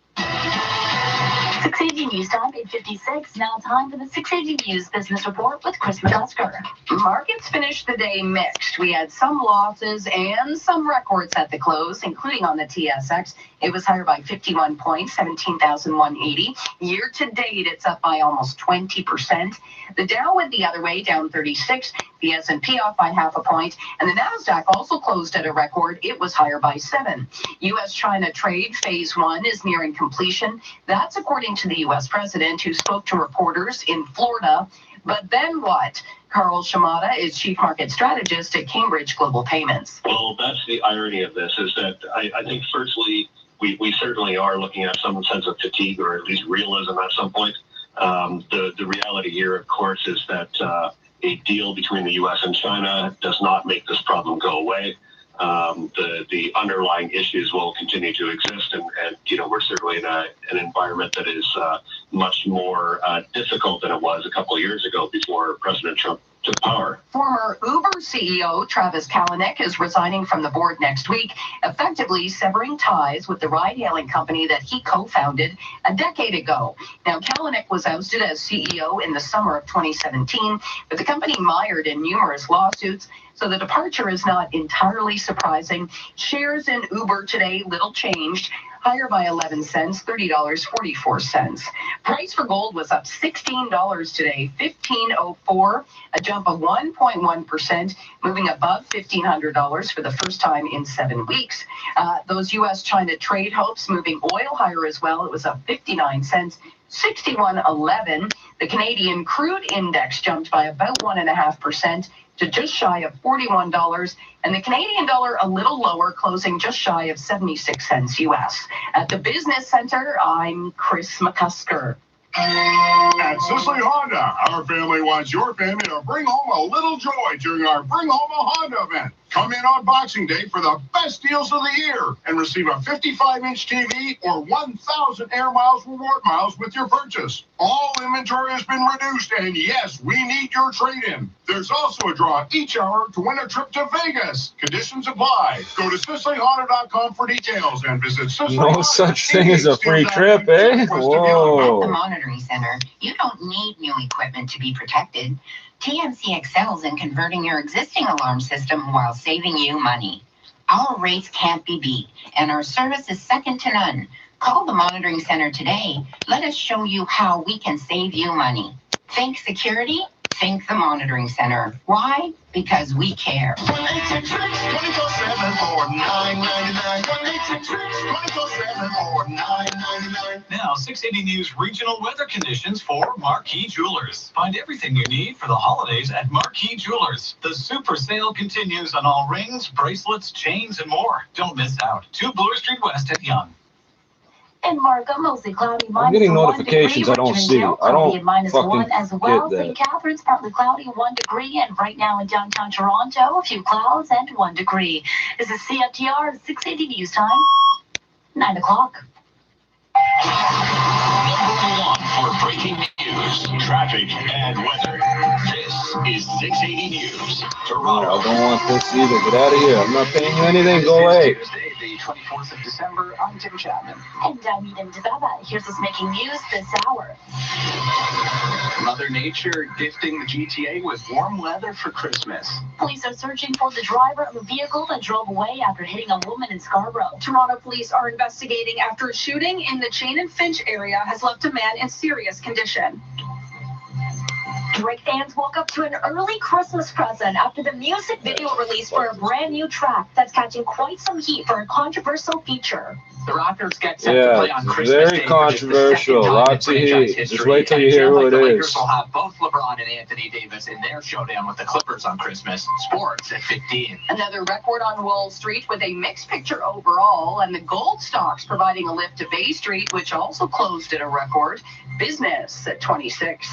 680 News Time, 8:56. Now time for the 680 News Business Report with Chris McCusker. Markets finished the day mixed. We had some losses and some records at the close, including on the TSX. It was higher by 51 points, 17,180. Year to date, it's up by almost 20%. The Dow went the other way, down 36. The S&P off by half a point. And the NASDAQ also closed at a record. It was higher by 7. U.S.-China trade phase 1 is nearing completion. That's according to the U.S. president, who spoke to reporters in Florida. But then what? Carl Shimada is chief market strategist at Cambridge Global Payments. Well, that's the irony of this, is that I think firstly, we certainly are looking at some sense of fatigue, or at least realism at some point. The reality here, of course, is that a deal between the U.S. and China does not make this problem go away. The underlying issues will continue to exist, and we're certainly in an environment that is much more difficult than it was a couple of years ago before President Trump took power. Former Uber CEO Travis Kalanick is resigning from the board next week, effectively severing ties with the ride-hailing company that he co-founded a decade ago. Now, Kalanick was ousted as CEO in the summer of 2017, but the company mired in numerous lawsuits, so the departure is not entirely surprising. Shares in Uber today, little changed. higher by 11 cents, $30.44. Price for gold was up $16 today, $1,504, a jump of 1.1%, moving above $1,500 for the first time in 7 weeks. Those U.S.-China trade hopes moving oil higher as well. It was up 59 cents. 61.11. The Canadian crude index jumped by about 1.5% to just shy of $41, and the Canadian dollar a little lower, closing just shy of 76 cents U.S. At the Business Center, I'm Chris McCusker. At Sicily Honda, our family wants your family to bring home a little joy during our Bring Home a Honda event. Come in on Boxing Day for the best deals of the year and receive a 55-inch TV or 1,000 Air Miles reward miles with your purchase. All inventory has been reduced, and yes, we need your trade-in. There's also a draw each hour to win a trip to Vegas. Conditions apply. Go to SiciliHonda.com for details and visit Sicily No Honda. such thing as a free trip, eh? At the Whoa. monitoring center, you don't need new equipment to be protected. TMC excels in converting your existing alarm system while saving you money. Our rates can't be beat, and our service is second to none. Call the monitoring center today. Let us show you how we can save you money. Think security? Think the monitoring center. Why? Because we care. 24/7 for $9.99. 24/7 for $9.99. Now, 680 News regional weather conditions for Marquee Jewelers. Find everything you need for the holidays at Marquee Jewelers. The super sale continues on all rings, bracelets, chains, and more. Don't miss out. 2 Bloor Street West at Yonge. In Markham, mostly cloudy. I'm getting notifications I don't see. I don't fucking as well. get St. that. Catharines, partly cloudy, 1 degree. And right now in downtown Toronto, a few clouds and 1 degree. This is CFTR 680 News Time, 9 o'clock. Number 1 for breaking news, traffic, and weather. This is 680 News, Toronto. I don't want this either. Get out of here. I'm not paying you anything. Go away. Tuesday, the 24th of December. I'm Tim Chapman. And I'm Eden Deveva. Here's what's making news this hour. Mother Nature gifting the GTA with warm weather for Christmas. Police are searching for the driver of a vehicle that drove away after hitting a woman in Scarborough. Toronto police are investigating after a shooting in the Chain and Finch area has left a man in serious condition. Drake fans woke up to an early Christmas present after the music video release for a brand new track that's catching quite some heat for a controversial feature. The Raptors get set to play on Christmas very Day. controversial. Lots of heat. Just wait till you hear who it The is. Lakers will have both LeBron and Anthony Davis in their showdown with the Clippers on Christmas. Sports at 15. Another record on Wall Street with a mixed picture overall, and the gold stocks providing a lift to Bay Street, which also closed at a record. Business at 26.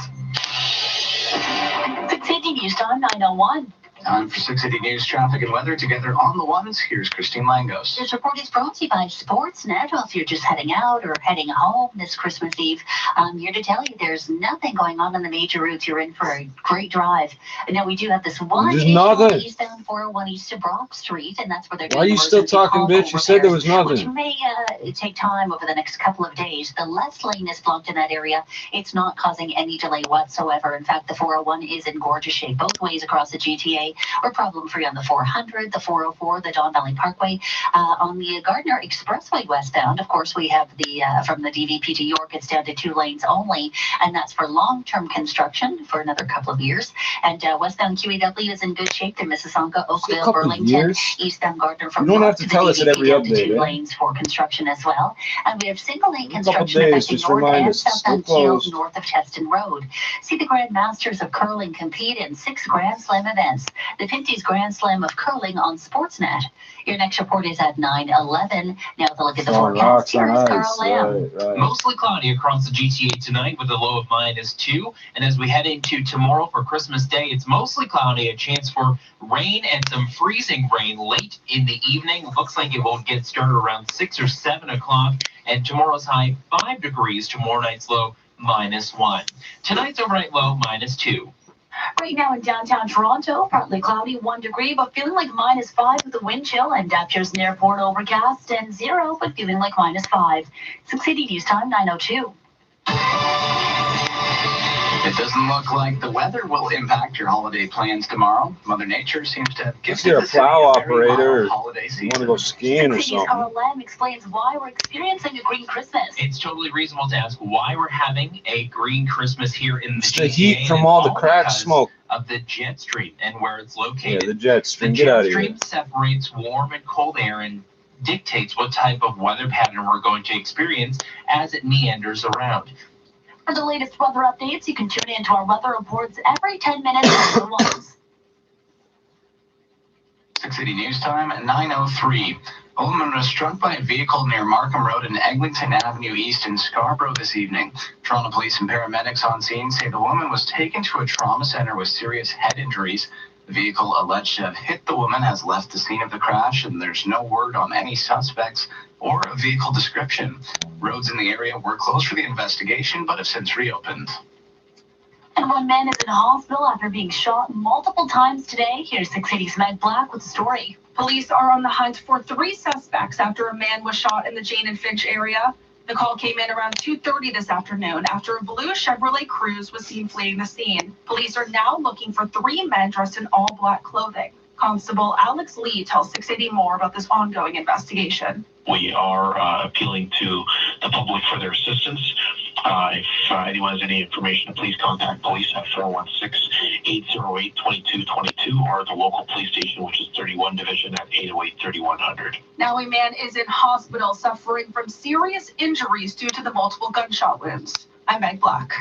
680 News Time, 9:01. Time for 680 News, traffic, and weather together on the ones. Here's Christine Langos. This report is brought to you by Sportsnet. Well, if you're just heading out or heading home this Christmas Eve, I'm here to tell you there's nothing going on the major routes. You're in for a great drive. And now we do have this one There's issue nothing. eastbound 401 east to Brock Street, and that's where they're Why are doing you still emergency talking, call bitch? You said there was repairs, which nothing. may take time over the next couple of days. The left lane is blocked in that area. It's not causing any delay whatsoever. In fact, the 401 is in gorgeous shape both ways across the GTA. We're problem-free on the 400, the 404, the Don Valley Parkway. On the Gardner Expressway westbound, of course, we have the from the DVP to York, it's down to 2 lanes only, and that's for long-term construction for another couple of years. And westbound QEW is in good shape to Mississauga, Oakville, Burlington, years? eastbound Gardner from You don't York have to tell the us at DVP every down to update, 2 eh? lanes for construction as well. And we have single-lane couple construction days, affecting just north remind and us, it's still southbound Teal closed. north of Cheston Road. See the Grand Masters of Curling compete in 6 Grand Slam events. The 50s Grand Slam of Curling on Sportsnet. Your next report is at 9:11. Now the look at the forecast. Here is Carl Lamb. Mostly cloudy across the GTA tonight with a low of -2. And as we head into tomorrow for Christmas Day, it's mostly cloudy, a chance for rain and some freezing rain late in the evening. Looks like it won't get started around 6 or 7 o'clock. And tomorrow's high 5 degrees, tomorrow night's low -1. Tonight's overnight low -2. Right now in downtown Toronto, partly cloudy, 1 degree, but feeling like -5 with the wind chill, and Pearson Airport overcast and 0, but feeling like -5. 680 News Time, 9:02. It doesn't look like the weather will impact your holiday plans tomorrow. Mother Nature seems to have If gifted you're a the city plow a very operator, mild holiday you season. want to go skiing or City's something. Carl Lamb explains why we're experiencing a green Christmas. It's totally reasonable to ask why we're having a green Christmas here in the It's GTA. the heat and from it's all the crack because smoke. of the jet stream and where it's Yeah, located. the jet stream. The Get out jet of here. stream separates warm and cold air and dictates what type of weather pattern we're going to experience as it meanders around. For the latest weather updates, you can tune in to our weather reports every 10 minutes at once. 6 City News Time at 9:03. A woman was struck by a vehicle near Markham Road and Eglinton Avenue East in Scarborough this evening. Toronto police and paramedics on scene say the woman was taken to a trauma center with serious head injuries. The vehicle alleged to have hit the woman has left the scene of the crash, and there's no word on any suspects or a vehicle description. Roads in the area were closed for the investigation, but have since reopened. And one man is in hospital after being shot multiple times today. Here's 6 City's Meg Black with the story. Police are on the hunt for 3 suspects after a man was shot in the Jane and Finch area. The call came in around 2:30 this afternoon after a blue Chevrolet Cruze was seen fleeing the scene. Police are now looking for 3 men dressed in all black clothing. Constable Alex Lee tells 680 more about this ongoing investigation. We are appealing to the public for their assistance. If anyone has any information, please contact police at 416-808-2222 or the local police station, which is 31 Division at 808-3100. Now a man is in hospital suffering from serious injuries due to the multiple gunshot wounds. I'm Meg Black.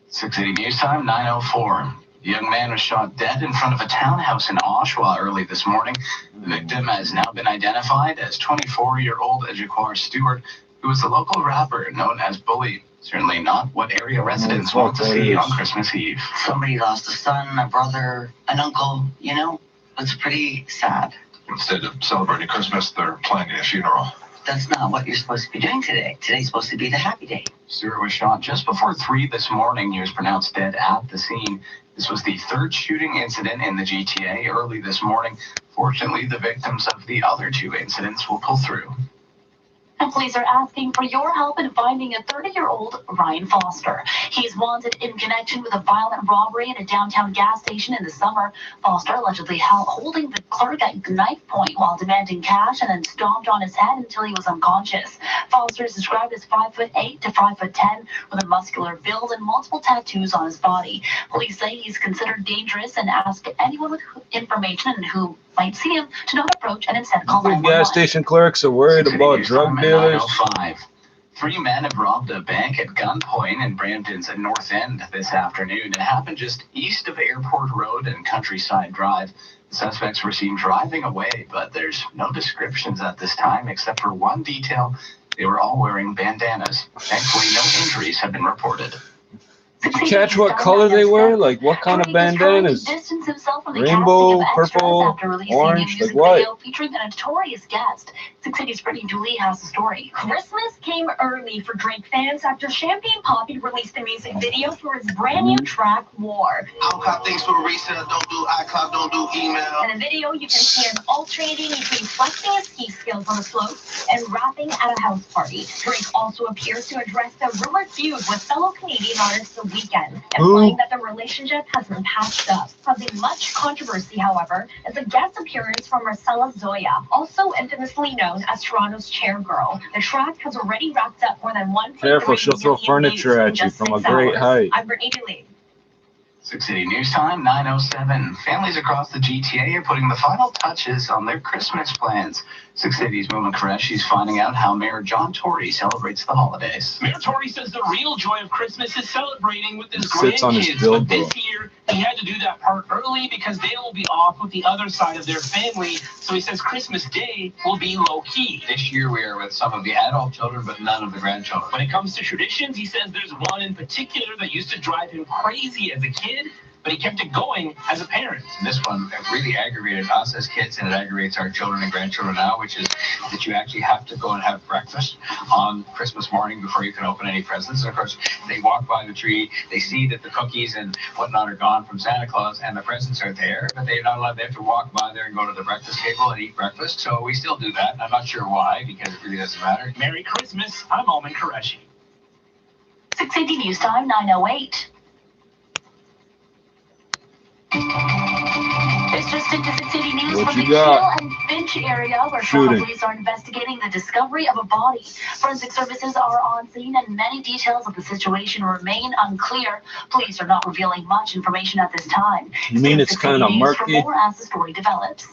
680 News Time, 9:04. The young man was shot dead in front of a townhouse in Oshawa early this morning. The victim has now been identified as 24-year-old Ejikwar Stewart, who is the local rapper known as Bully. Certainly not what area residents want to see on Christmas Eve. Somebody lost a son, a brother, an uncle, you know? It's pretty sad. Instead of celebrating Christmas, they're planning a funeral. That's not what you're supposed to be doing today. Today's supposed to be the happy day. Stewart was shot just before 3 this morning. He was pronounced dead at the scene. This was the 3rd shooting incident in the GTA early this morning. Fortunately, the victims of the other 2 incidents will pull through. And police are asking for your help in finding a 30-year-old Ryan Foster. He's wanted in connection with a violent robbery at a downtown gas station in the summer. Foster allegedly holding the clerk at knife point while demanding cash and then stomped on his head until he was unconscious. Foster is described as 5'8" to 5'10", with a muscular build and multiple tattoos on his body. Police say he's considered dangerous and ask anyone with information and who might see him to not approach and instead call The 911. gas station clerks are worried about drug dealers. 9:05. 3 men have robbed a bank at gunpoint in Brampton's North End this afternoon. It happened just east of Airport Road and Countryside Drive. The suspects were seen driving away, but there's no descriptions at this time except for one detail. They were all wearing bandanas. Thankfully, no injuries have been reported. Did you catch what color they were? Like what kind of bandanas? Rainbow, purple, orange, like what? Featuring a notorious guest. 6 City's Brittany Dooley has the story. Christmas came early for Drake fans after Champagne Papi released a music video for his brand new track, War. I'll cop things for resale, don't do iCloud, don't do email. In the video, you can see him alternating between flexing his ski skills on the slope and rapping at a house party. Drake also appears to address the rumored feud with fellow Canadian artist The Weeknd, implying that the relationship has been patched up. Causing much controversy, however, is a guest appearance from Marcella Zoya, also infamously known as Toronto's Chair Girl. The track has already racked up more than 1.3 Careful, she'll throw million furniture views in at you just from a 6 great hours. height. I'm Brittany Dooley. 6 City News Time, 9:07. Families across the GTA are putting the final touches on their Christmas plans. 6 City's Mooma Qureshi is finding out how Mayor John Tory celebrates the holidays. Mayor Tory says the real joy of Christmas is celebrating with his Sits on his grandkids. billboard. But this year, he had to do that part early because they will be off with the other side of their family. So he says Christmas Day will be low-key. This year we are with some of the adult children, but none of the grandchildren. When it comes to traditions, he says there's one in particular that used to drive him crazy as a kid, but he kept it going as a parent. And this one really aggravated us as kids, and it aggravates our children and grandchildren now, which is that you actually have to go and have breakfast on Christmas morning before you can open any presents. And of course, they walk by the tree, they see that the cookies and whatnot are gone from Santa Claus, and the presents are there, but they're not allowed. They have to walk by there and go to the breakfast table and eat breakfast. So we still do that. I'm not sure why, because it really doesn't matter. Merry Christmas. I'm Alman Qureshi. 680 News Time, 9:08. It's just into the city news What from you the got? Kiel and Finch area where Shooting. police are investigating the discovery of a body. Forensic services are on scene and many details of the situation remain unclear. Police are not revealing much information at this time. You mean it's Stay with kind of City News for murky? more as the story develops.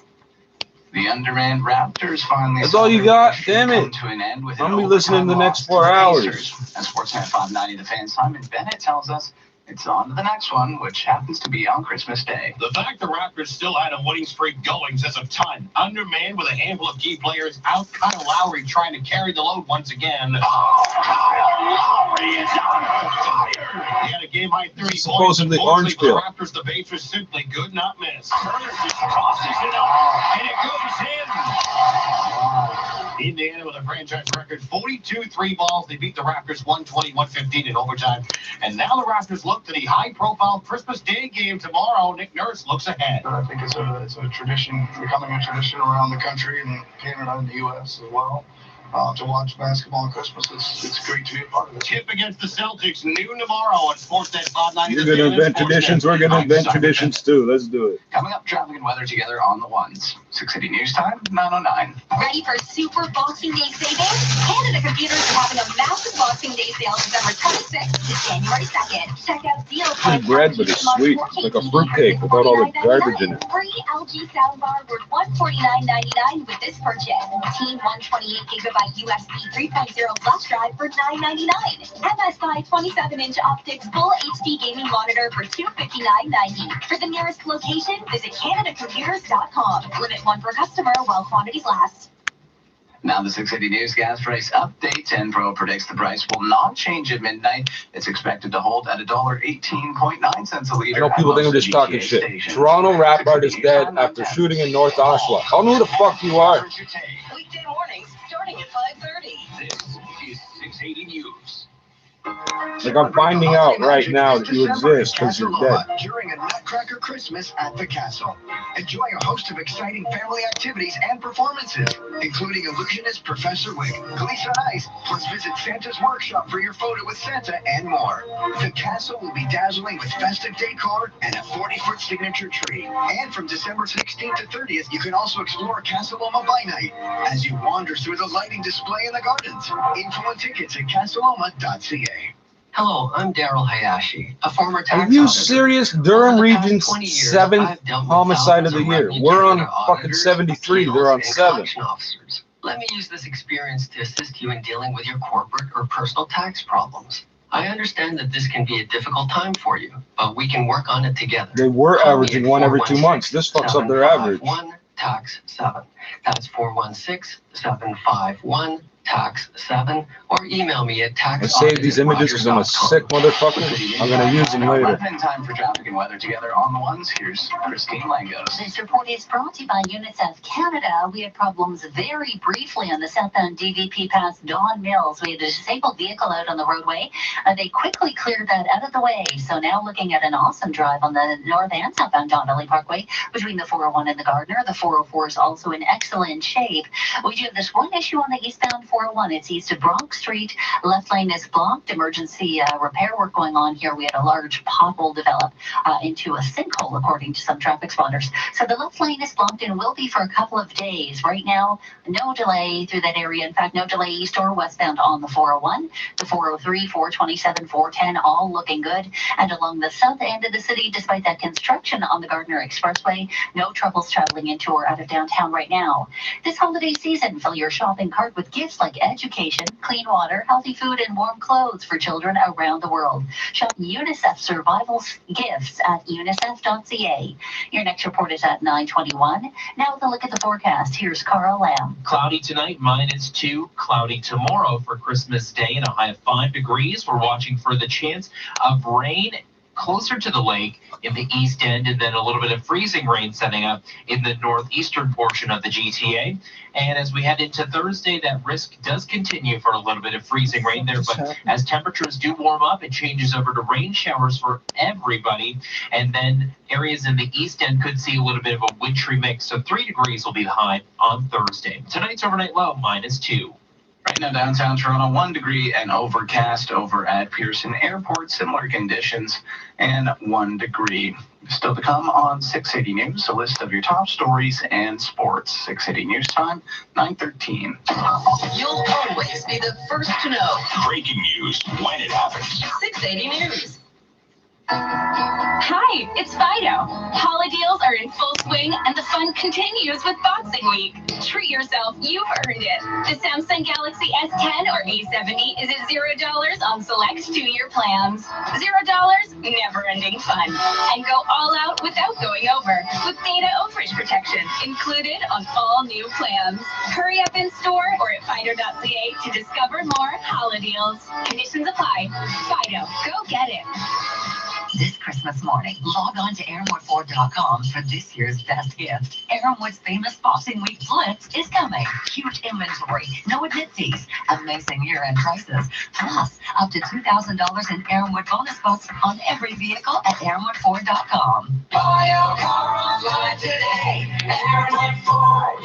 The undermanned Raptors finally. That's all you got? Damn it. Come to an end with I'm an gonna be listening the overtime next loss 4 to the hours. Pacers. As Sportsnet 590, the fan Simon Bennett tells us it's on to the next one, which happens to be on Christmas Day. The fact the Raptors still had a winning streak going says a ton. Undermanned with a handful of key players out, Kyle Lowry trying to carry the load once again. Oh, Kyle Lowry is on fire. He had a game-high 30 points. Supposedly orange For the peel. Raptors, the base was simply good not miss. Curtis just tosses it up, and it goes in. Indiana with a franchise record 42 3 balls. They beat the Raptors 120-115 in overtime. And now the Raptors look to the high-profile Christmas Day game tomorrow. Nick Nurse looks ahead. I think it's a tradition, becoming a tradition around the country and Canada and the U.S. as well. To watch basketball on Christmas, it's great to be a part of it. Tip against the Celtics noon tomorrow on Sportsnet 590. You're gonna invent traditions. We're gonna invent traditions too. Let's do it. Coming up, traffic and weather together on the ones. 680 News Time, 9:09. Ready for Super Boxing Day savings? Canada Computers are having a massive Boxing Day sale December 26th to January 2nd. Check out deals It's bread, but it's sweet. It's like a fruitcake with all the garbage in it. Free LG soundbar worth $149.99 with this purchase. Team 128GB USB 3.0 flash drive for $9.99. MSI 27-inch optics full HD gaming monitor for $259.90. For the nearest location, visit CanadaComputers.com. Limit one per customer while quantities last. Now the 680 News gas price update. Tenpro predicts the price will not change at midnight. It's expected to hold at $1.18.9 a liter. I know people think I'm just talking shit. Toronto rap artist dead after shooting in North Oshawa. I don't know who the fuck you are. Weekday mornings starting at 5:30. This is 680 News. Like I'm finding out right now that you exist because you're dead. During a Nutcracker Christmas at the Castle. Enjoy a host of exciting family activities and performances, including illusionist Professor Wick, Gleason Ice, plus visit Santa's workshop for your photo with Santa and more. The Castle will be dazzling with festive decor and a 40-foot signature tree. And from December 16th to 30th, you can also explore Casa Loma by night as you wander through the lighting display in the gardens. Info and tickets at casaloma.ca. Hello, I'm Daryl Hayashi, a former tax Are you auditor. serious? Durham Region's 20 years, 7th I've dealt with homicide of thousands the year. revenue We're on Canada fucking auditors, 73. They're on appeals, and 7. collection officers. Let me use this experience to assist you in dealing with your corporate or personal tax problems. I understand that this can be a difficult time for you, but we can work on it together. They were Call me averaging at one every 2 months. This fucks up their average. 416-751 tax 7. That's 416-751 tax 7, or email me at tax. I saved these images because I'm a sick motherfucker. I'm gonna use them later. In time for traffic and weather together on the ones. Here's Christine Langos. This report is brought to you by UNICEF Canada. We had problems very briefly on the southbound DVP past Don Mills. We had a disabled vehicle out on the roadway. They quickly cleared that out of the way. So now looking at an awesome drive on the north and southbound Don Valley Parkway between the 401 and the Gardner. The 404 is also in excellent shape. We do have this one issue on the eastbound 401. It's east of Bronx Street. Left lane is blocked. Emergency repair work going on here. We had a large pothole develop into a sinkhole, according to some traffic spotters. So the left lane is blocked and will be for a couple of days. Right now, no delay through that area. In fact, no delay east or westbound on the 401, the 403, 427, 410, all looking good. And along the south end of the city, despite that construction on the Gardner Expressway, no troubles traveling into or out of downtown right now. This holiday season, fill your shopping cart with gifts like education, clean water, healthy food, and warm clothes for children around the world. Shop UNICEF Survival Gifts at unicef.ca. Your next report is at 9:21. Now with a look at the forecast, here's Carl Lamb. Cloudy tonight, -2. Cloudy tomorrow for Christmas Day and a high of 5 degrees. We're watching for the chance of rain closer to the lake in the east end, and then a little bit of freezing rain setting up in the northeastern portion of the GTA. And as we head into Thursday, that risk does continue for a little bit of freezing rain there. But as temperatures do warm up, it changes over to rain showers for everybody. And then areas in the east end could see a little bit of a wintry mix. So 3 degrees will be the high on Thursday. Tonight's overnight low, -2. Right now, downtown Toronto, 1 degree and overcast over at Pearson Airport. Similar conditions and 1 degree. Still to come on 680 News, a list of your top stories and sports. 680 News time, 9:13. You'll always be the first to know. Breaking news when it happens. 680 News. Hi, it's Fido. Holiday deals are in full swing and the fun continues with Boxing Week. Treat yourself, you've earned it. The Samsung Galaxy S10 or A70 is at $0 on select 2-year plans. $0, never-ending fun. And go all out without going over with data overage protection included on all new plans. Hurry up in store or at Fido.ca to discover more holiday deals. Conditions apply. Fido, go get it. This Christmas morning, log on to AaronwoodFord.com for this year's best gift. Aaronwood's famous Boxing Week Blitz is coming. Huge inventory, no admit fees, amazing year-end prices, plus up to $2,000 in Aaronwood bonus bucks on every vehicle at AaronwoodFord.com. Buy your car online today. Aaronwood Ford.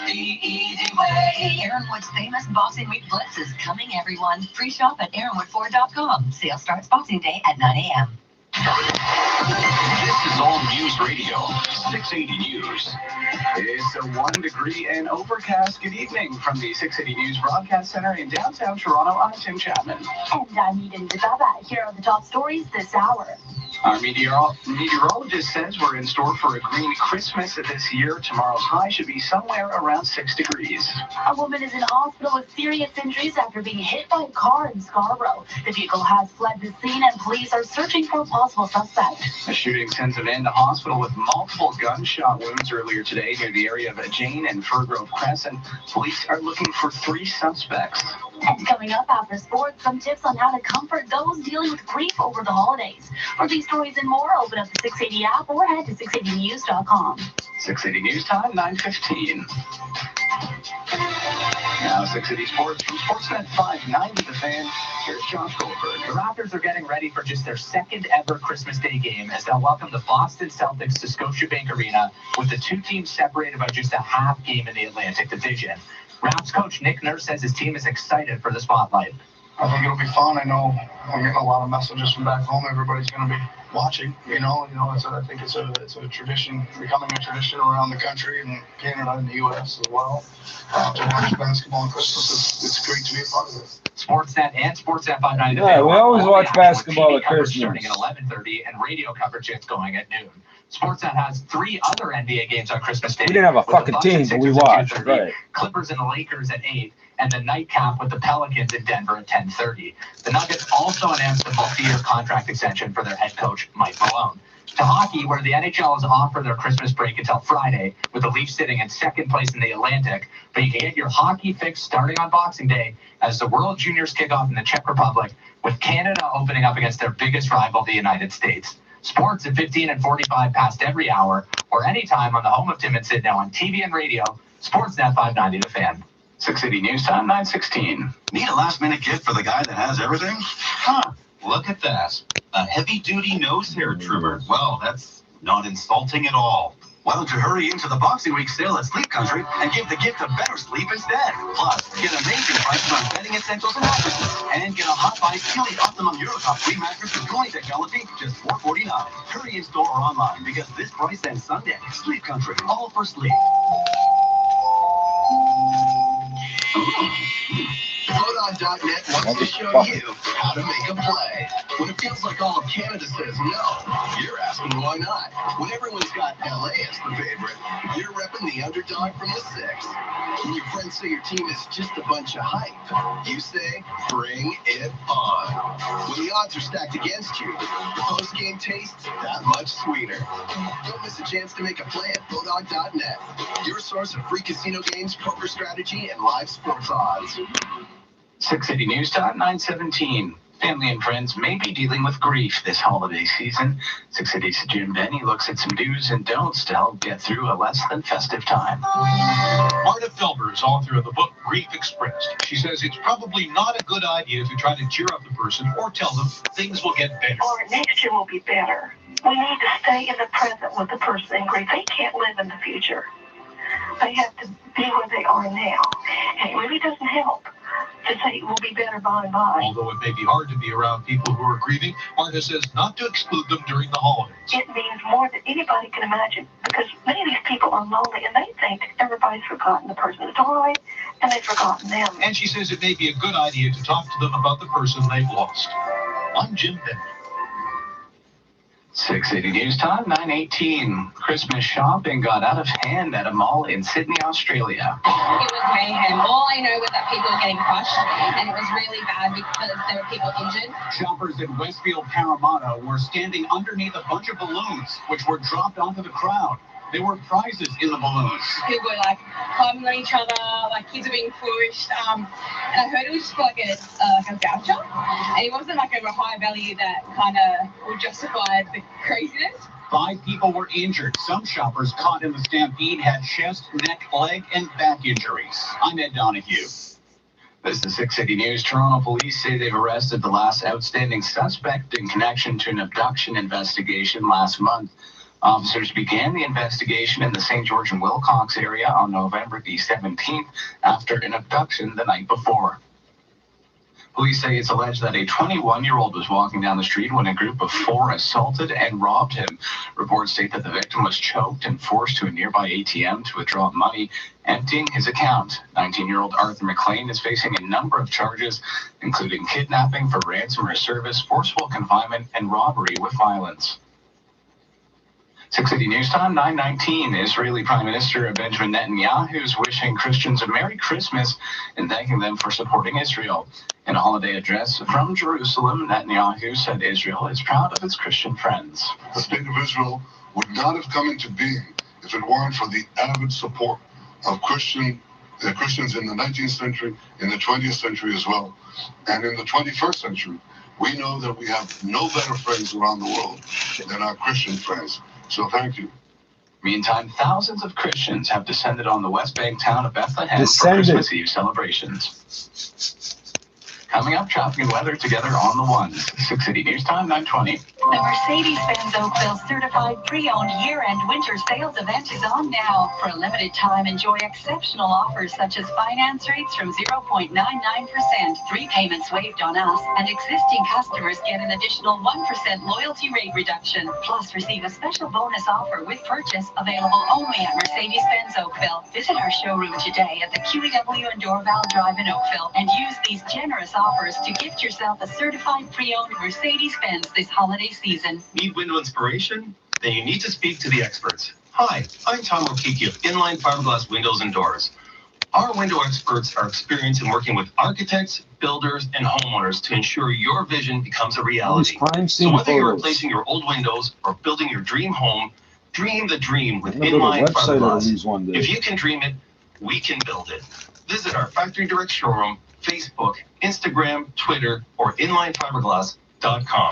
The easy way. Aaronwood's famous Boxing Week Blitz is coming, everyone. Free shop at AaronwoodFord.com. Sale starts Boxing Day at 9 a.m. This is All News Radio, 680 News. It's a 1 degree and overcast. Good evening from the 680 News Broadcast Center in downtown Toronto. I'm Tim Chapman. And I'm Eden Zababa. Here are the top stories this hour. Our meteorologist says we're in store for a green Christmas this year. Tomorrow's high should be somewhere around 6 degrees. A woman is in hospital with serious injuries after being hit by a car in Scarborough. The vehicle has fled the scene and police are searching for a possible suspect. The shooting sends a man to hospital with multiple gunshot wounds earlier today near the area of Jane and Furgrove Crescent. Police are looking for 3 suspects. And coming up after sports, some tips on how to comfort those dealing with grief over the holidays. For these stories and more, open up the 680 app or head to 680news.com. 680 News time, 9:15. Now 680 Sports from Sportsnet 590 The Fan. Here's Josh Goldberg. The Raptors are getting ready for just their second ever Christmas Day game as they'll welcome the Boston Celtics to Scotiabank Arena with the 2 teams separated by just a half game in the Atlantic Division. Raps coach Nick Nurse says his team is excited for the spotlight. I think it'll be fun. I know I'm getting a lot of messages from back home. Everybody's going to be watching. I think it's a tradition, becoming a tradition around the country and Canada and the U.S. as well. To watch basketball on Christmas, it's great to be a part of it. Sportsnet and Sportsnet 590. Yeah, we always watch basketball at Christmas. Starting at 11:30 and radio coverage gets going at noon. Sportsnet has 3 other NBA games on Christmas Day. We didn't have a fucking team, but we watched. Right. Clippers and the Lakers at 8, and the nightcap with the Pelicans in Denver at 10:30. The Nuggets also announced a multi-year contract extension for their head coach, Mike Malone. To hockey, where the NHL is off for their Christmas break until Friday, with the Leafs sitting in second place in the Atlantic. But you can get your hockey fix starting on Boxing Day as the World Juniors kick off in the Czech Republic, with Canada opening up against their biggest rival, the United States. Sports at 15 and 45 past every hour, or anytime on the home of Tim and Sid now on TV and radio. Sportsnet 590 The Fan. 680 News time, 9:16. Need a last-minute gift for the guy that has everything? Huh, look at that. A heavy-duty nose hair trimmer. Well, that's not insulting at all. Why don't you hurry into the Boxing Week sale at Sleep Country and give the gift of better sleep instead? Plus, get amazing prices on bedding essentials and mattresses. And get a Hot Buy Sealy Optimum Eurotop 3 mattress with cooling technology, just $449. Hurry in store or online because this price ends Sunday. Sleep Country, all for sleep. Photon.net wants to show you how to make a play. When it feels like all of Canada says no, you're asking why not. When everyone's got LA as the favorite, you're repping the underdog from the 6. When your friends say your team is just a bunch of hype, you say, bring it on. When the odds are stacked against you, the post-game tastes that much sweeter. Don't miss a chance to make a play at Photon.net, your source of free casino games, poker strategy, and live sports odds. 680 News time, 9:17. Family and friends may be dealing with grief this holiday season. 680's Jim Benny looks at some do's and don'ts to help get through a less than festive time. Marta Felber is author of the book Grief Expressed. She says it's probably not a good idea to try to cheer up the person or tell them things will get better. Or next year will be better. We need to stay in the present with the person in grief. They can't live in the future. they have to be where they are now. And it really doesn't help to say it will be better by and by. Although it may be hard to be around people who are grieving, Martha says not to exclude them during the holidays. It means more than anybody can imagine, because many of these people are lonely and they think everybody's forgotten the person that died and they've forgotten them. And she says it may be a good idea to talk to them about the person they've lost. I'm Jim Bennett. 680 News Time, 9:18. Christmas shopping got out of hand at a mall in Sydney, Australia. It was mayhem. All I know was that people were getting crushed, and it was really bad because there were people injured. Shoppers in Westfield, Parramatta were standing underneath a bunch of balloons, which were dropped onto the crowd. There were prizes in the balloons. People were like climbing on each other, like kids were being pushed. And I heard it was just for like a voucher, and it wasn't like a high value that kind of would justify the craziness. 5 people were injured. Some shoppers caught in the stampede had chest, neck, leg, and back injuries. I'm Ed Donahue. This is 680 News. Toronto police say they've arrested the last outstanding suspect in connection to an abduction investigation last month. Officers began the investigation in the St. George and Wilcox area on November the 17th after an abduction the night before. Police say it's alleged that a 21-year-old was walking down the street when a group of 4 assaulted and robbed him. Reports state that the victim was choked and forced to a nearby ATM to withdraw money, emptying his account. 19-year-old Arthur McLean is facing a number of charges, including kidnapping for ransom or service, forcible confinement, and robbery with violence. 680 News Time, 9:19. Israeli Prime Minister Benjamin Netanyahu is wishing Christians a Merry Christmas and thanking them for supporting Israel. In a holiday address from Jerusalem, Netanyahu said Israel is proud of its Christian friends. The state of Israel would not have come into being if it weren't for the avid support of Christians in the 19th century, in the 20th century as well, and in the 21st century. We know that we have no better friends around the world than our Christian friends. So thank you. Meantime, thousands of Christians have descended on the West Bank town of Bethlehem for Christmas Eve celebrations. Coming up, traffic and weather together on the ones. 680 News Time, 9:20. The Mercedes-Benz Oakville certified pre-owned year-end winter sales event is on now. For a limited time, enjoy exceptional offers such as finance rates from 0.99%, 3 payments waived on us, and existing customers get an additional 1% loyalty rate reduction. Plus, receive a special bonus offer with purchase available only at Mercedes-Benz Oakville. Visit our showroom today at the QEW and Dorval Drive in Oakville and use these generous offers to gift yourself a certified pre-owned Mercedes-Benz this holiday season. Need window inspiration? Then you need to speak to the experts. Hi, I'm Tom Okiki of Inline Fiberglass Windows and Doors. Our window experts are experienced in working with architects, builders, and homeowners to ensure your vision becomes a reality. So whether you're replacing your old windows or building your dream home, dream the dream with Inline Fiberglass. If you can dream it, we can build it. Visit our Factory Direct showroom, Facebook, Instagram, Twitter, or inlinefiberglass.com.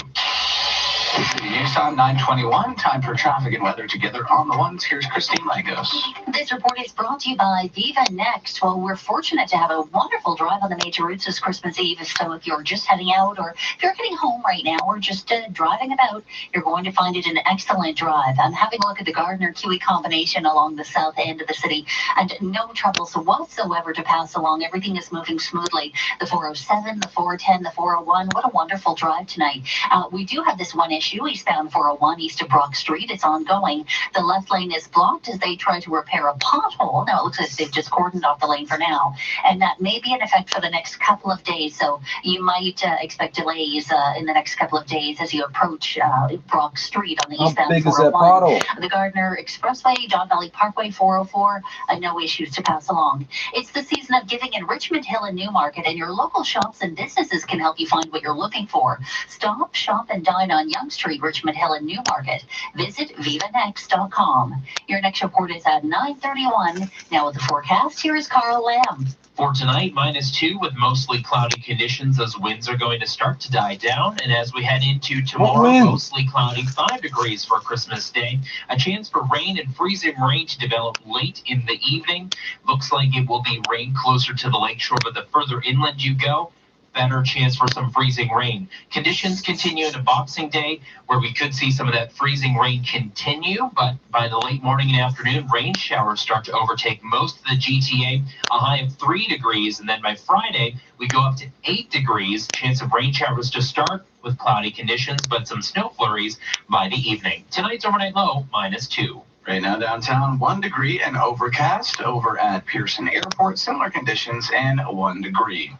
News Time, 9:21. Time for traffic and weather together on the ones. Here's Christine Lagos. This report is brought to you by Viva Next. Well, we're fortunate to have a wonderful drive on the major routes this Christmas Eve. So if you're just heading out or if you're heading home right now or just driving about, you're going to find it an excellent drive. I'm having a look at the Gardner-Kiwi combination along the south end of the city and no troubles whatsoever to pass along. Everything is moving smoothly. The 407, the 410, the 401. What a wonderful drive tonight. We do have this one issue, eastbound 401 east of Brock Street. It's ongoing. The left lane is blocked as they try to repair a pothole. Now it looks as if they've just cordoned off the lane for now, and that may be in effect for the next couple of days. So you might expect delays in the next couple of days as you approach Brock Street on the eastbound 401. The Gardner Expressway, Don Valley Parkway 404, no issues to pass along. It's the season of giving in Richmond Hill and Newmarket, and your local shops and businesses can help you find what you're looking for. Stop, shop, and dine on Young Street, Richmond Hill, and Newmarket. Visit vivanext.com. Your next report is at 9:31. Now with the forecast, here is Carl Lamb. For tonight, -2 with mostly cloudy conditions as winds are going to start to die down. And as we head into tomorrow, mostly cloudy, 5 degrees for Christmas Day. A chance for rain and freezing rain to develop late in the evening. Looks like it will be rain closer to the lakeshore, but the further inland you go, better chance for some freezing rain. Conditions continue into Boxing Day, where we could see some of that freezing rain continue, but by the late morning and afternoon, rain showers start to overtake most of the GTA, a high of 3 degrees, and then by Friday, we go up to 8 degrees. Chance of rain showers to start with cloudy conditions, but some snow flurries by the evening. Tonight's overnight low, -2. Right now downtown, 1 degree and overcast. Over at Pearson Airport, similar conditions and 1 degree.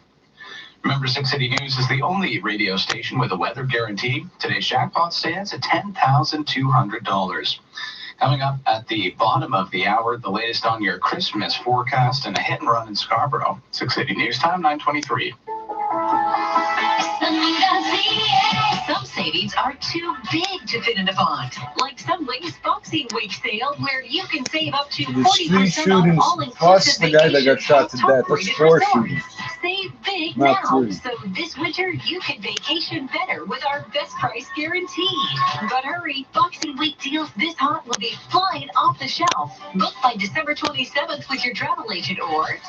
Remember, 6 City News is the only radio station with a weather guarantee. Today's jackpot stands at $10,200. Coming up at the bottom of the hour, the latest on your Christmas forecast and a hit and run in Scarborough. 6 City News time, 9:23. Some savings are too big to fit in a font. Like Sunwing's Boxing Week sale, where you can save up to 40% on all-inclusive plus the guy that got shot to death. That's 4 shootings. Save big Not now. 3. So this winter, you can vacation better with our best price guarantee. But hurry, Boxing Week deals this hot will be flying off the shelf. Book by December 27th with your travel agent or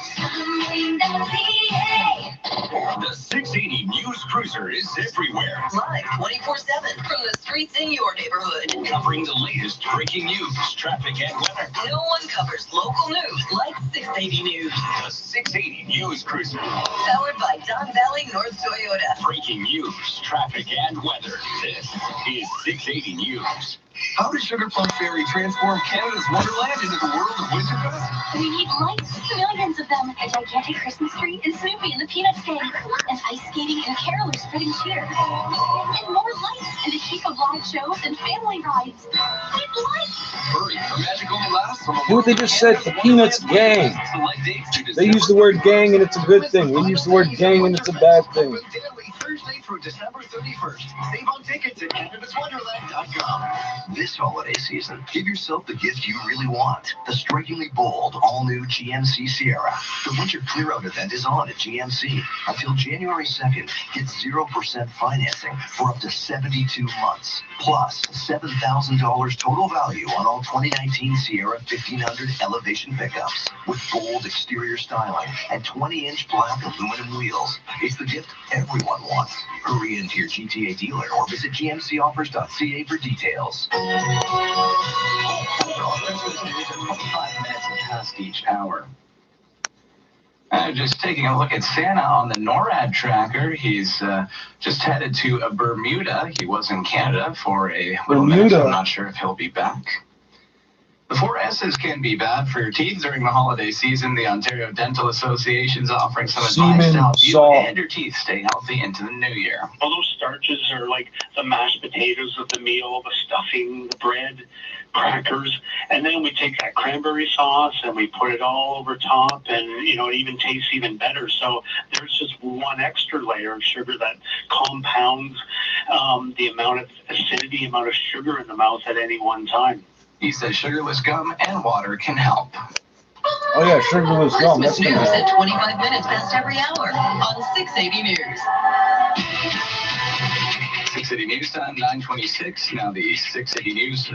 The 680 News Cruiser is everywhere. live 24/7 from the streets in your neighborhood. Covering the latest breaking news, traffic, and weather. No one covers local news like 680 News. The 680 News Cruiser. Powered by Don Valley North Toyota. Breaking news, traffic, and weather. This is 680 News. How does Sugar Plum Fairy transform Canada's Wonderland into the world of Winter Goods? We need lights, millions of them, a gigantic Christmas tree, and Snoopy and the Peanuts gang, and ice skating and carolers spreading cheer. And more lights, and a heap of live shows and family rides. Keep lights! Hurry, the magic only lasts on the What they just said, the Peanuts gang. They use the word gang and it's a good thing. We use the word gang and it's a bad thing. Daily, Thursday through December 31st. Save on tickets at Canada'sWonderland.com. This holiday season, give yourself the gift you really want. The strikingly bold, all-new GMC Sierra. The winter clear-out event is on at GMC. Until January 2nd, get 0% financing for up to 72 months. Plus, $7,000 total value on all 2019 Sierra 1500 elevation pickups. With bold exterior styling and 20-inch black aluminum wheels. It's the gift everyone wants. Hurry into your GTA dealer or visit gmcoffers.ca for details. 25 minutes past each hour. Just taking a look at Santa on the NORAD tracker. He's just headed to Bermuda. He was in Canada for a little minute, so I'm not sure if he'll be back. The 4 S's can be bad for your teeth during the holiday season. The Ontario Dental Association is offering some advice to help you and your teeth stay healthy into the new year. All those starches are like the mashed potatoes of the meal, the stuffing, the bread, crackers, and then we take that cranberry sauce and we put it all over top, and it even tastes even better. So there's just one extra layer of sugar that compounds the amount of acidity, amount of sugar in the mouth at any one time. He says sugarless gum and water can help. Oh yeah, sugarless gum. That's Christmas gonna news help. at 25 minutes past every hour on 680 News. 6 City News time, 9:26. Now the 6 City News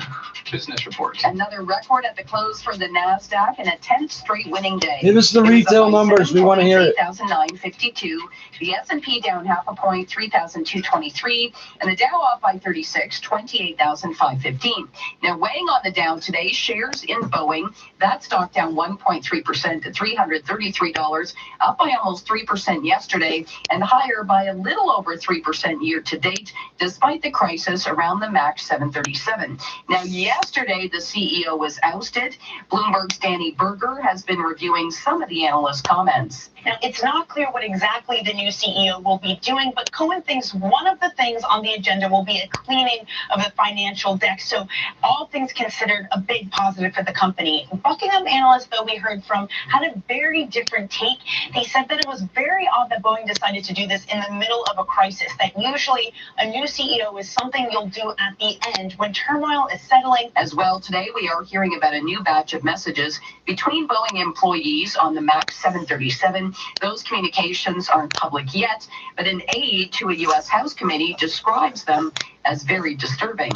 business report. Another record at the close for the NASDAQ and a 10th straight winning day. Give us the retail numbers. We want to hear it. 3,952. The S&P down 0.5 point, 3,223. And the Dow off by 36, 28,515. Now weighing on the Dow today, shares in Boeing. That stock down 1.3% to $333, up by almost 3% yesterday, and higher by a little over 3% year to date, despite the crisis around the MAX 737. Now, yesterday, the CEO was ousted. Bloomberg's Danny Berger has been reviewing some of the analyst comments. Now, it's not clear what exactly the new CEO will be doing, but Cohen thinks one of the things on the agenda will be a cleaning of the financial deck. So all things considered, a big positive for the company. Buckingham analysts, though, we heard from, had a very different take. They said that it was very odd that Boeing decided to do this in the middle of a crisis, that usually a new CEO is something you'll do at the end when turmoil is settling. As well, today we are hearing about a new batch of messages between Boeing employees on the MAX 737. Those communications aren't public yet, but an aide to a U.S. House committee describes them as very disturbing.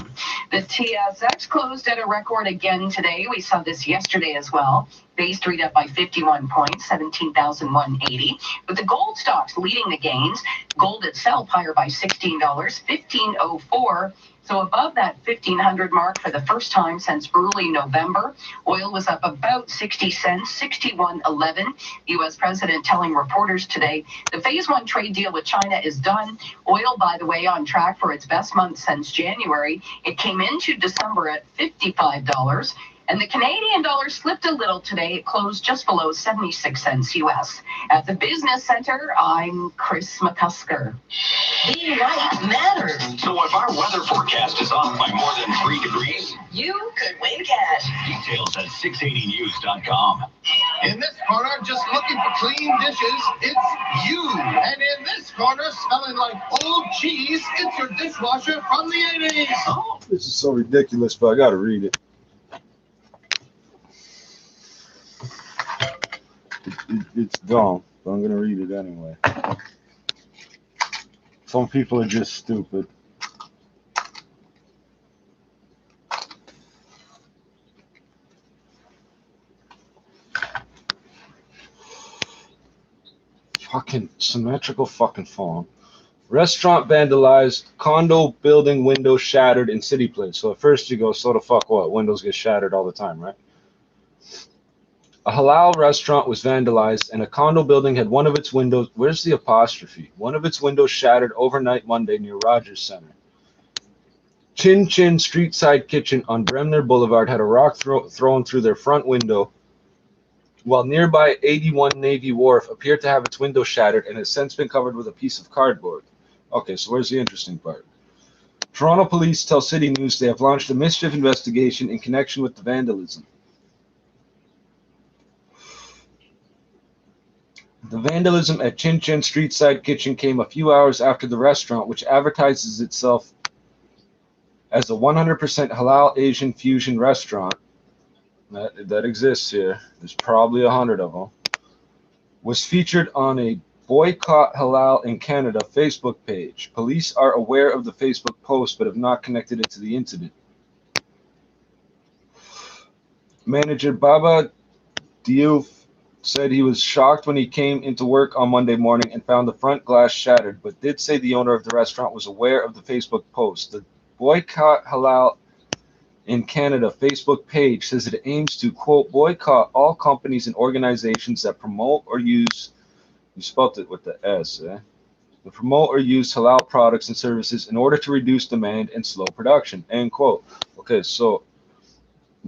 The TSX closed at a record again today. We saw this yesterday as well. Bay Street up by 51 points, 17,180. With the gold stocks leading the gains, gold itself higher by $16, 15.04. So above that 1,500 mark for the first time since early November. Oil was up about 60 cents, 61.11. U.S. President telling reporters today the Phase 1 trade deal with China is done. Oil, by the way, on track for its best month since January. It came into December at $55. And the Canadian dollar slipped a little today. It closed just below 76 cents U.S. At the Business Center, I'm Chris McCusker. Being right matters. So if our weather forecast is off by more than 3 degrees, You could win cash. details at 680news.com. In this corner, just looking for clean dishes, it's you. And in this corner, smelling like old cheese, it's your dishwasher from the 80s. Oh. This is so ridiculous, but I gotta read it. It's dumb, but I'm gonna read it anyway. Some people are just stupid. Fucking symmetrical fucking font. Restaurant vandalized, condo building windows shattered in City Place. So at first you go, so the fuck what? Windows get shattered all the time, right? A halal restaurant was vandalized and a condo building had one of its windows, where's the apostrophe? One of its windows shattered overnight Monday near Rogers Center. Chin Chin Street Side Kitchen on Bremner Boulevard had a rock thrown through their front window, while nearby 81 Navy Wharf appeared to have its window shattered and has since been covered with a piece of cardboard. Okay, so where's the interesting part? Toronto police tell City News they have launched a mischief investigation in connection with the vandalism. The vandalism at Chin Chin Street Side Kitchen came a few hours after the restaurant, which advertises itself as a 100% halal Asian fusion restaurant that exists here, there's probably 100 of them, was featured on a Boycott Halal in Canada Facebook page. Police are aware of the Facebook post but have not connected it to the incident. Manager Baba Diouf said he was shocked when he came into work on Monday morning and found the front glass shattered, but did say the owner of the restaurant was aware of the Facebook post. The Boycott Halal in Canada Facebook page says it aims to, quote, boycott all companies and organizations that promote or use, you spelled it with the S, that promote or use halal products and services in order to reduce demand and slow production, end quote. Okay, so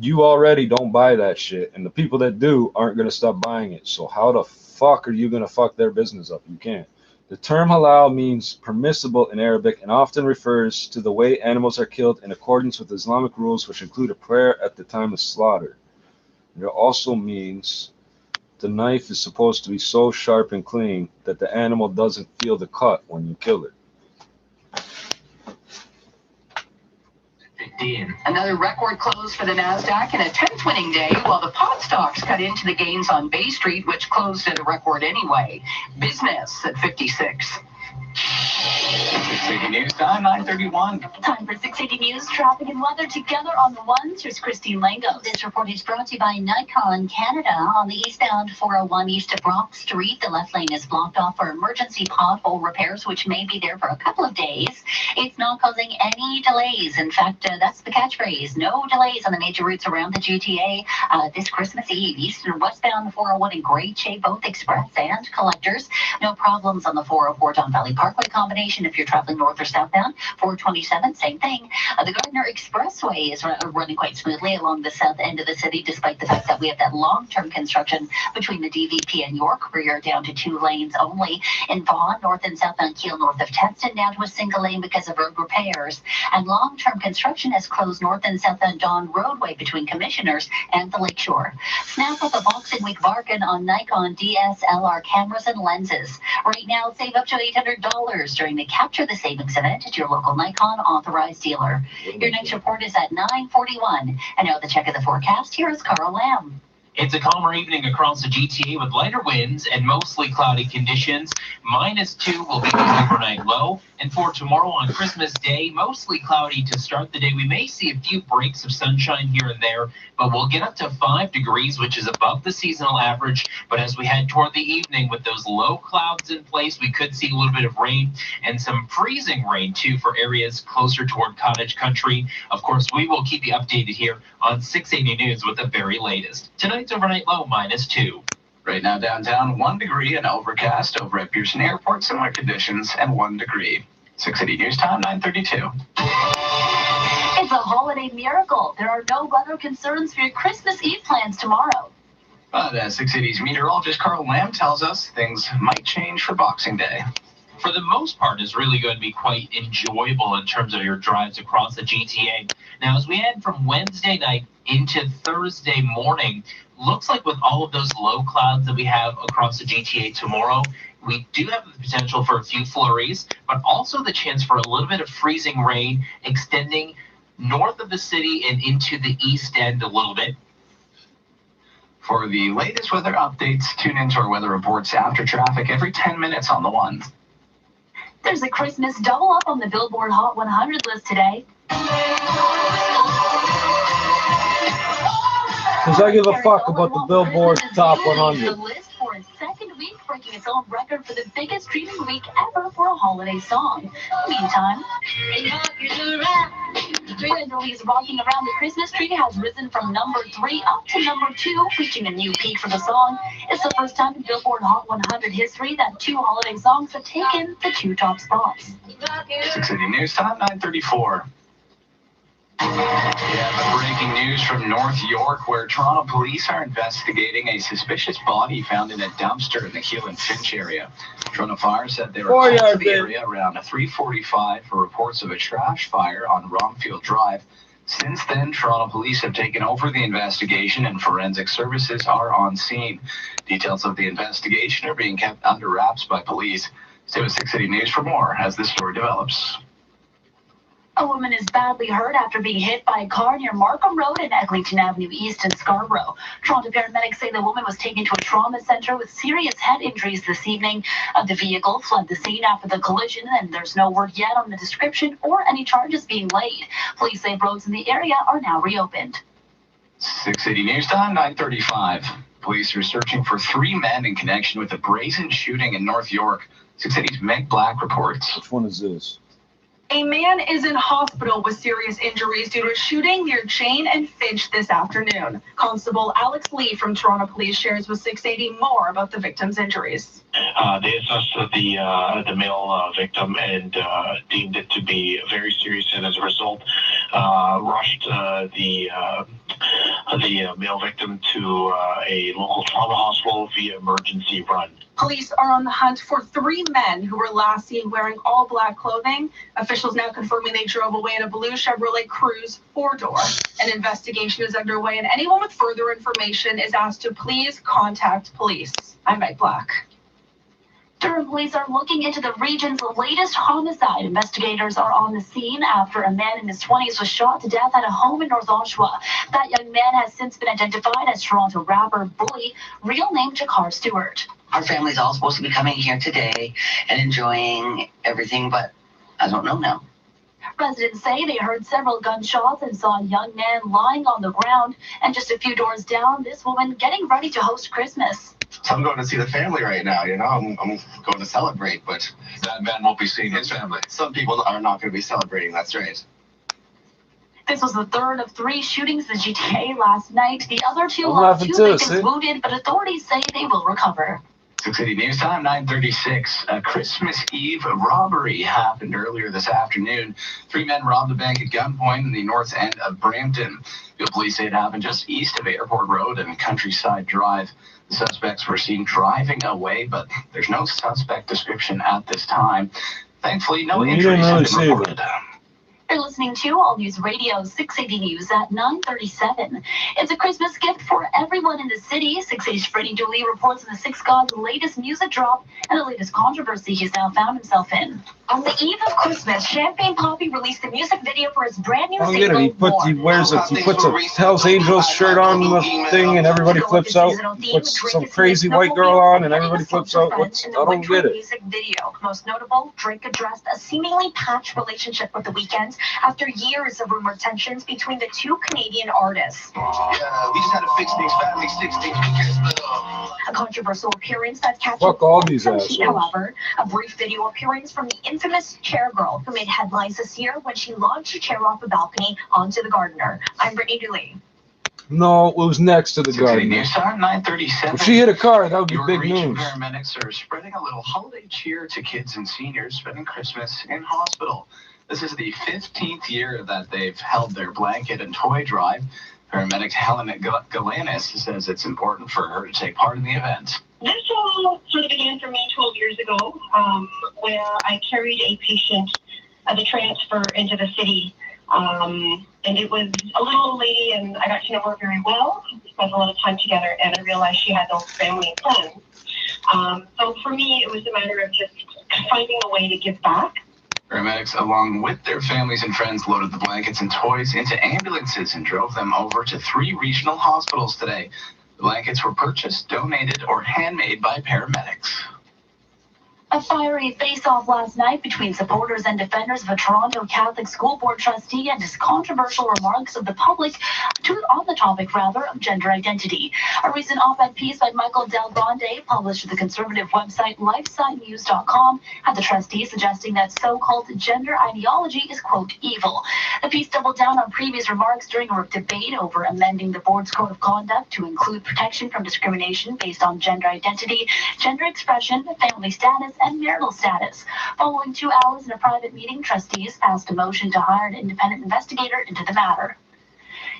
you already don't buy that shit, and the people that do aren't going to stop buying it. So how the fuck are you going to fuck their business up? You can't. The term halal means permissible in Arabic and often refers to the way animals are killed in accordance with Islamic rules, which include a prayer at the time of slaughter. It also means the knife is supposed to be so sharp and clean that the animal doesn't feel the cut when you kill it. Another record close for the NASDAQ and a 10th winning day, while the pot stocks cut into the gains on Bay Street, which closed at a record anyway. Business at 56. 680 News Time, 9:31. Time for 680 News, traffic and weather together on the ones. Here's Christine Lango. This report is brought to you by Nikon Canada. On the eastbound 401 east of Brock Street, the left lane is blocked off for emergency pothole repairs, which may be there for a couple of days. It's not causing any delays. In fact, that's the catchphrase. No delays on the major routes around the GTA this Christmas Eve. East and westbound 401 in great shape, both express and collectors. No problems on the 404 Don Valley Parkway combination if you're traveling north or southbound. 427, same thing. The Gardner Expressway is running quite smoothly along the south end of the city, despite the fact that we have that long-term construction between the DVP and York, where you're down to 2 lanes only. In Vaughan, north and southbound Kiel, north of Texton, down to a single lane because of road repairs. And long-term construction has closed north and southbound Don Roadway between Commissioners and the Lakeshore. Snap up a Boxing Week bargain on Nikon DSLR cameras and lenses. Right now, save up to $800 during the Capture the Savings event at your local Nikon authorized dealer. Your next report is at 9:41. And now the check of the forecast. Here is Carl Lamb. It's a calmer evening across the GTA with lighter winds and mostly cloudy conditions. -2 will be the overnight low, And for tomorrow on Christmas Day, mostly cloudy to start the day. We may see a few breaks of sunshine here and there, but we'll get up to 5 degrees, which is above the seasonal average. But as we head toward the evening with those low clouds in place, we could see a little bit of rain and some freezing rain too for areas closer toward cottage country. Of course, we will keep you updated here on 680 News with the very latest. Tonight's overnight low -2. Right now downtown, 1 degree and overcast. Over at Pearson Airport, similar conditions and 1 degree. 680 News Time, 9:32. It's a holiday miracle. There are no weather concerns for your Christmas Eve plans tomorrow. But as 680's meteorologist Carl Lamb tells us, things might change for Boxing Day. For the most part, is really going to be quite enjoyable in terms of your drives across the GTA. Now, as we head from Wednesday night into Thursday morning, looks like with all of those low clouds that we have across the GTA tomorrow, we do have the potential for a few flurries, but also the chance for a little bit of freezing rain extending north of the city and into the east end a little bit. For the latest weather updates, tune into our weather reports after traffic every 10 minutes on the one. There's a Christmas double up on the Billboard Hot 100 list today. Because I give a fuck about the Billboard Top 100. The list for its second week, breaking its own record for the biggest streaming week ever for a holiday song. Meantime, Randomly's Rocking Around the Christmas Tree has risen from number 3 up to number 2, reaching a new peak for the song. It's the first time in Billboard Hot 100 history that 2 holiday songs have taken the 2 top spots. 680 News Time, 9:34. Yeah, breaking news from North York, where Toronto police are investigating a suspicious body found in a dumpster in the Keele and Finch area. Toronto Fire said they were called to the area around 3:45 for reports of a trash fire on Romfield Drive. Since then, Toronto police have taken over the investigation and forensic services are on scene. Details of the investigation are being kept under wraps by police. Stay with 680 News for more as this story develops. A woman is badly hurt after being hit by a car near Markham Road and Eglinton Avenue East in Scarborough. Toronto paramedics say the woman was taken to a trauma center with serious head injuries this evening. The vehicle fled the scene after the collision, and there's no word yet on the description or any charges being laid. Police say roads in the area are now reopened. 680 News Time, 9:35. Police are searching for 3 men in connection with a brazen shooting in North York. 680's Meg Black reports. Which one is this? A man is in hospital with serious injuries due to a shooting near Jane and Finch this afternoon. Constable Alex Lee from Toronto Police shares with 680 more about the victim's injuries. They assessed the male victim and deemed it to be very serious, and as a result, rushed the male victim to a local trauma hospital via emergency run. Police are on the hunt for 3 men who were last seen wearing all black clothing. Officials now confirming they drove away in a blue Chevrolet Cruze 4-door. An investigation is underway, and anyone with further information is asked to please contact police. I'm Meg Black. Durham police are looking into the region's latest homicide. Investigators are on the scene after a man in his 20s was shot to death at a home in North Oshawa. That young man has since been identified as Toronto rapper Bully, real name Jakar Stewart. Our family's all supposed to be coming here today and enjoying everything, but I don't know now. Residents say they heard several gunshots and saw a young man lying on the ground, and just a few doors down, this woman getting ready to host Christmas. So I'm going to see the family right now, you know, I'm going to celebrate, but that man won't be seeing his family. Some people are not going to be celebrating, that's right. This was the third of 3 shootings in the GTA last night. The other 2 I'm left 2 laughing too, victims wounded, but authorities say they will recover. 680 News Time, 9:36. A Christmas Eve robbery happened earlier this afternoon. 3 men robbed a bank at gunpoint in the north end of Brampton. The police say it happened just east of Airport Road and Countryside Drive. The suspects were seen driving away, but there's no suspect description at this time. Thankfully, no injuries have been reported. You're listening to All News Radio 680 News at 9:37. It's a Christmas gift for everyone in the city. 680's Freddie Dooley reports on the Six God's latest music drop and the latest controversy he's now found himself in. On the eve of Christmas, Champagne Poppy released a music video for his brand new Oh, single, he puts a Hell's Angels shirt on the thing and everybody flips out. Puts some crazy white girl on and everybody flips out. I don't get it. music video. Most notable, Drake addressed a seemingly patched relationship with The Weeknd after years of rumored tensions between the two Canadian artists. Yeah, we just had to fix things, family 16 weekends. A controversial appearance that catches Fuck all these some heat, assholes. however, a brief video appearance from the infamous chair girl who made headlines this year when she launched a chair off a balcony onto the Gardener. I'm Brittany Dooley. No, it was next to the garden. News Time 9:37. If she hit a car, that would be Your big region news. Paramedics are spreading a little holiday cheer to kids and seniors spending Christmas in hospital. This is the 15th year that they've held their blanket and toy drive. Paramedic Helen Galanis says it's important for her to take part in the event. This all sort of began for me 12 years ago, where I carried a patient at a transfer into the city. And it was a little old lady, and I got to know her very well. We spent a lot of time together, and I realized she had no family and friends. So for me, it was a matter of just finding a way to give back. Paramedics, along with their families and friends, loaded the blankets and toys into ambulances and drove them over to 3 regional hospitals today. The blankets were purchased, donated, or handmade by paramedics. A fiery face-off last night between supporters and defenders of a Toronto Catholic School Board trustee and his controversial remarks of the public on the topic of gender identity. A recent op-ed piece by Michael Del Grande, published at the conservative website lifesidenews.com, had the trustee suggesting that so-called gender ideology is, quote, evil. The piece doubled down on previous remarks during a debate over amending the board's code of conduct to include protection from discrimination based on gender identity, gender expression, family status, and marital status. Following 2 hours in a private meeting, trustees passed a motion to hire an independent investigator into the matter.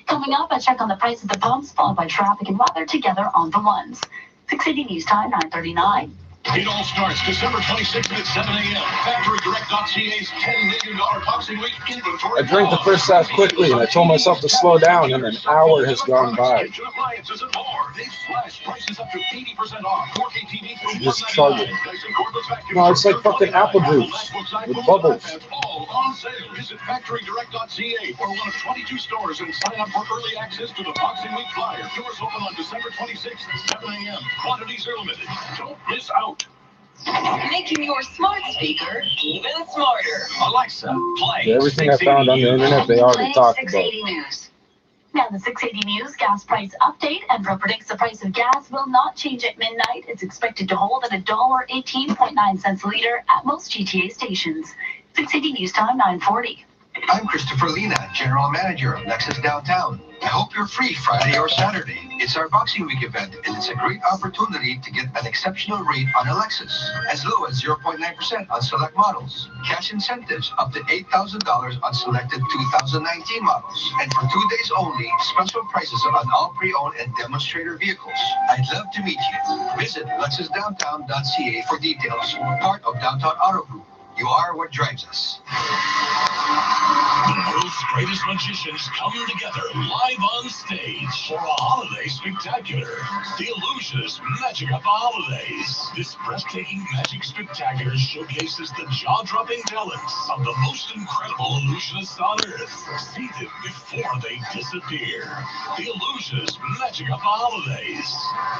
Coming up, a check on the price of the pumps, followed by traffic and weather together on the ones. 680 News Time, 9:39. It all starts December 26th at 7 a.m. FactoryDirect.ca's $10 million Boxing Week inventory. I drank the first half quickly and I told myself to slow down, and an hour has gone by. Appliances and more. They've slashed prices up to 80% off. 4K TV for Just chug it. No, it's like fucking apple juice with bubbles. all on sale. Visit FactoryDirect.ca or one of 22 stores and sign up for early access to the Boxing Week flyer. Doors open on December 26th at 7 a.m. Quantities are limited. Don't miss out. Making your smart speaker even smarter. Alexa, play. Everything I found on the internet, they already talked about. 680 News. Now, the 680 News gas price update. Enpro predicts the price of gas will not change at midnight. It's expected to hold at $1.18.9 a liter at most GTA stations. 680 News Time, 9:40. I'm Christopher Lena, General Manager of Lexus Downtown. I hope you're free Friday or Saturday. It's our Boxing Week event, and it's a great opportunity to get an exceptional rate on a Lexus, as low as 0.9% on select models. Cash incentives up to $8,000 on selected 2019 models. And for 2 days only, special prices on all pre-owned and demonstrator vehicles. I'd love to meet you. Visit LexusDowntown.ca for details. Part of Downtown Auto Group. You are what drives us. The world's greatest magicians come together live on stage for a holiday spectacular. The Illusionist Magic of the Holidays. This breathtaking magic spectacular showcases the jaw-dropping talents of the most incredible illusionists on Earth. See them before they disappear. The Illusionist Magic of the Holidays.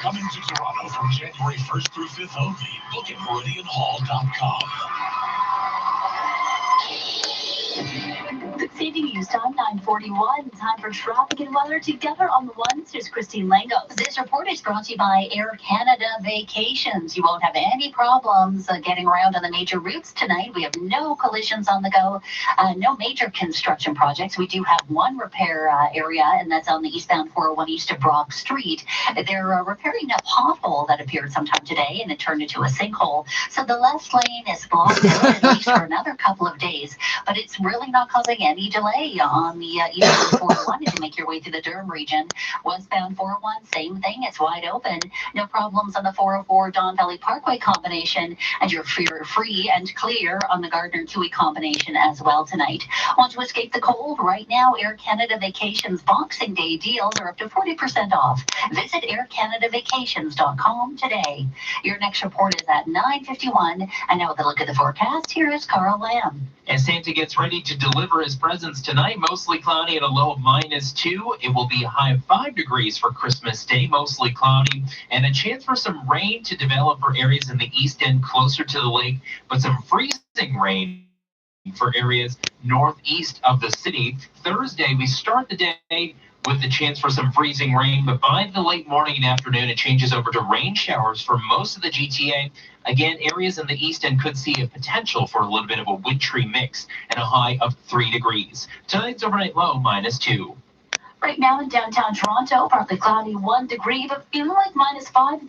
Coming to Toronto from January 1st through 5th only. Book at MeridianHall.com. 680 News Time, 9:41. Time for traffic and weather together on the ones. Here's Christine Langos. This report is brought to you by Air Canada Vacations. You won't have any problems getting around on the major routes tonight. We have no collisions on the go, no major construction projects. We do have one repair area, and that's on the eastbound 401 east of Brock Street. They're repairing a pothole that appeared sometime today, and it turned into a sinkhole. So the left lane is blocked at least for another couple of days, but it's really not causing any delay on the eastbound 401 as you make your way through the Durham region. Westbound 401, same thing. It's wide open. No problems on the 404 Don Valley Parkway combination, and you're free and clear on the Gardner-Kiwi combination as well tonight. Want to escape the cold? Right now, Air Canada Vacations Boxing Day deals are up to 40% off. Visit aircanadavacations.com today. Your next report is at 9:51, and now with a look at the forecast, here is Carl Lamb. As Santa gets ready to deliver his presents tonight, mostly cloudy at a low of -2. It will be a high of 5 degrees for Christmas Day, mostly cloudy, and a chance for some rain to develop for areas in the east end closer to the lake, but some freezing rain for areas northeast of the city. Thursday, we start the day with the chance for some freezing rain, but by the late morning and afternoon, it changes over to rain showers for most of the GTA. Again, areas in the east end could see a potential for a little bit of a wintry mix and a high of 3 degrees. Tonight's overnight low -2. Right now in downtown Toronto, partly cloudy 1 degree, but feeling like -5.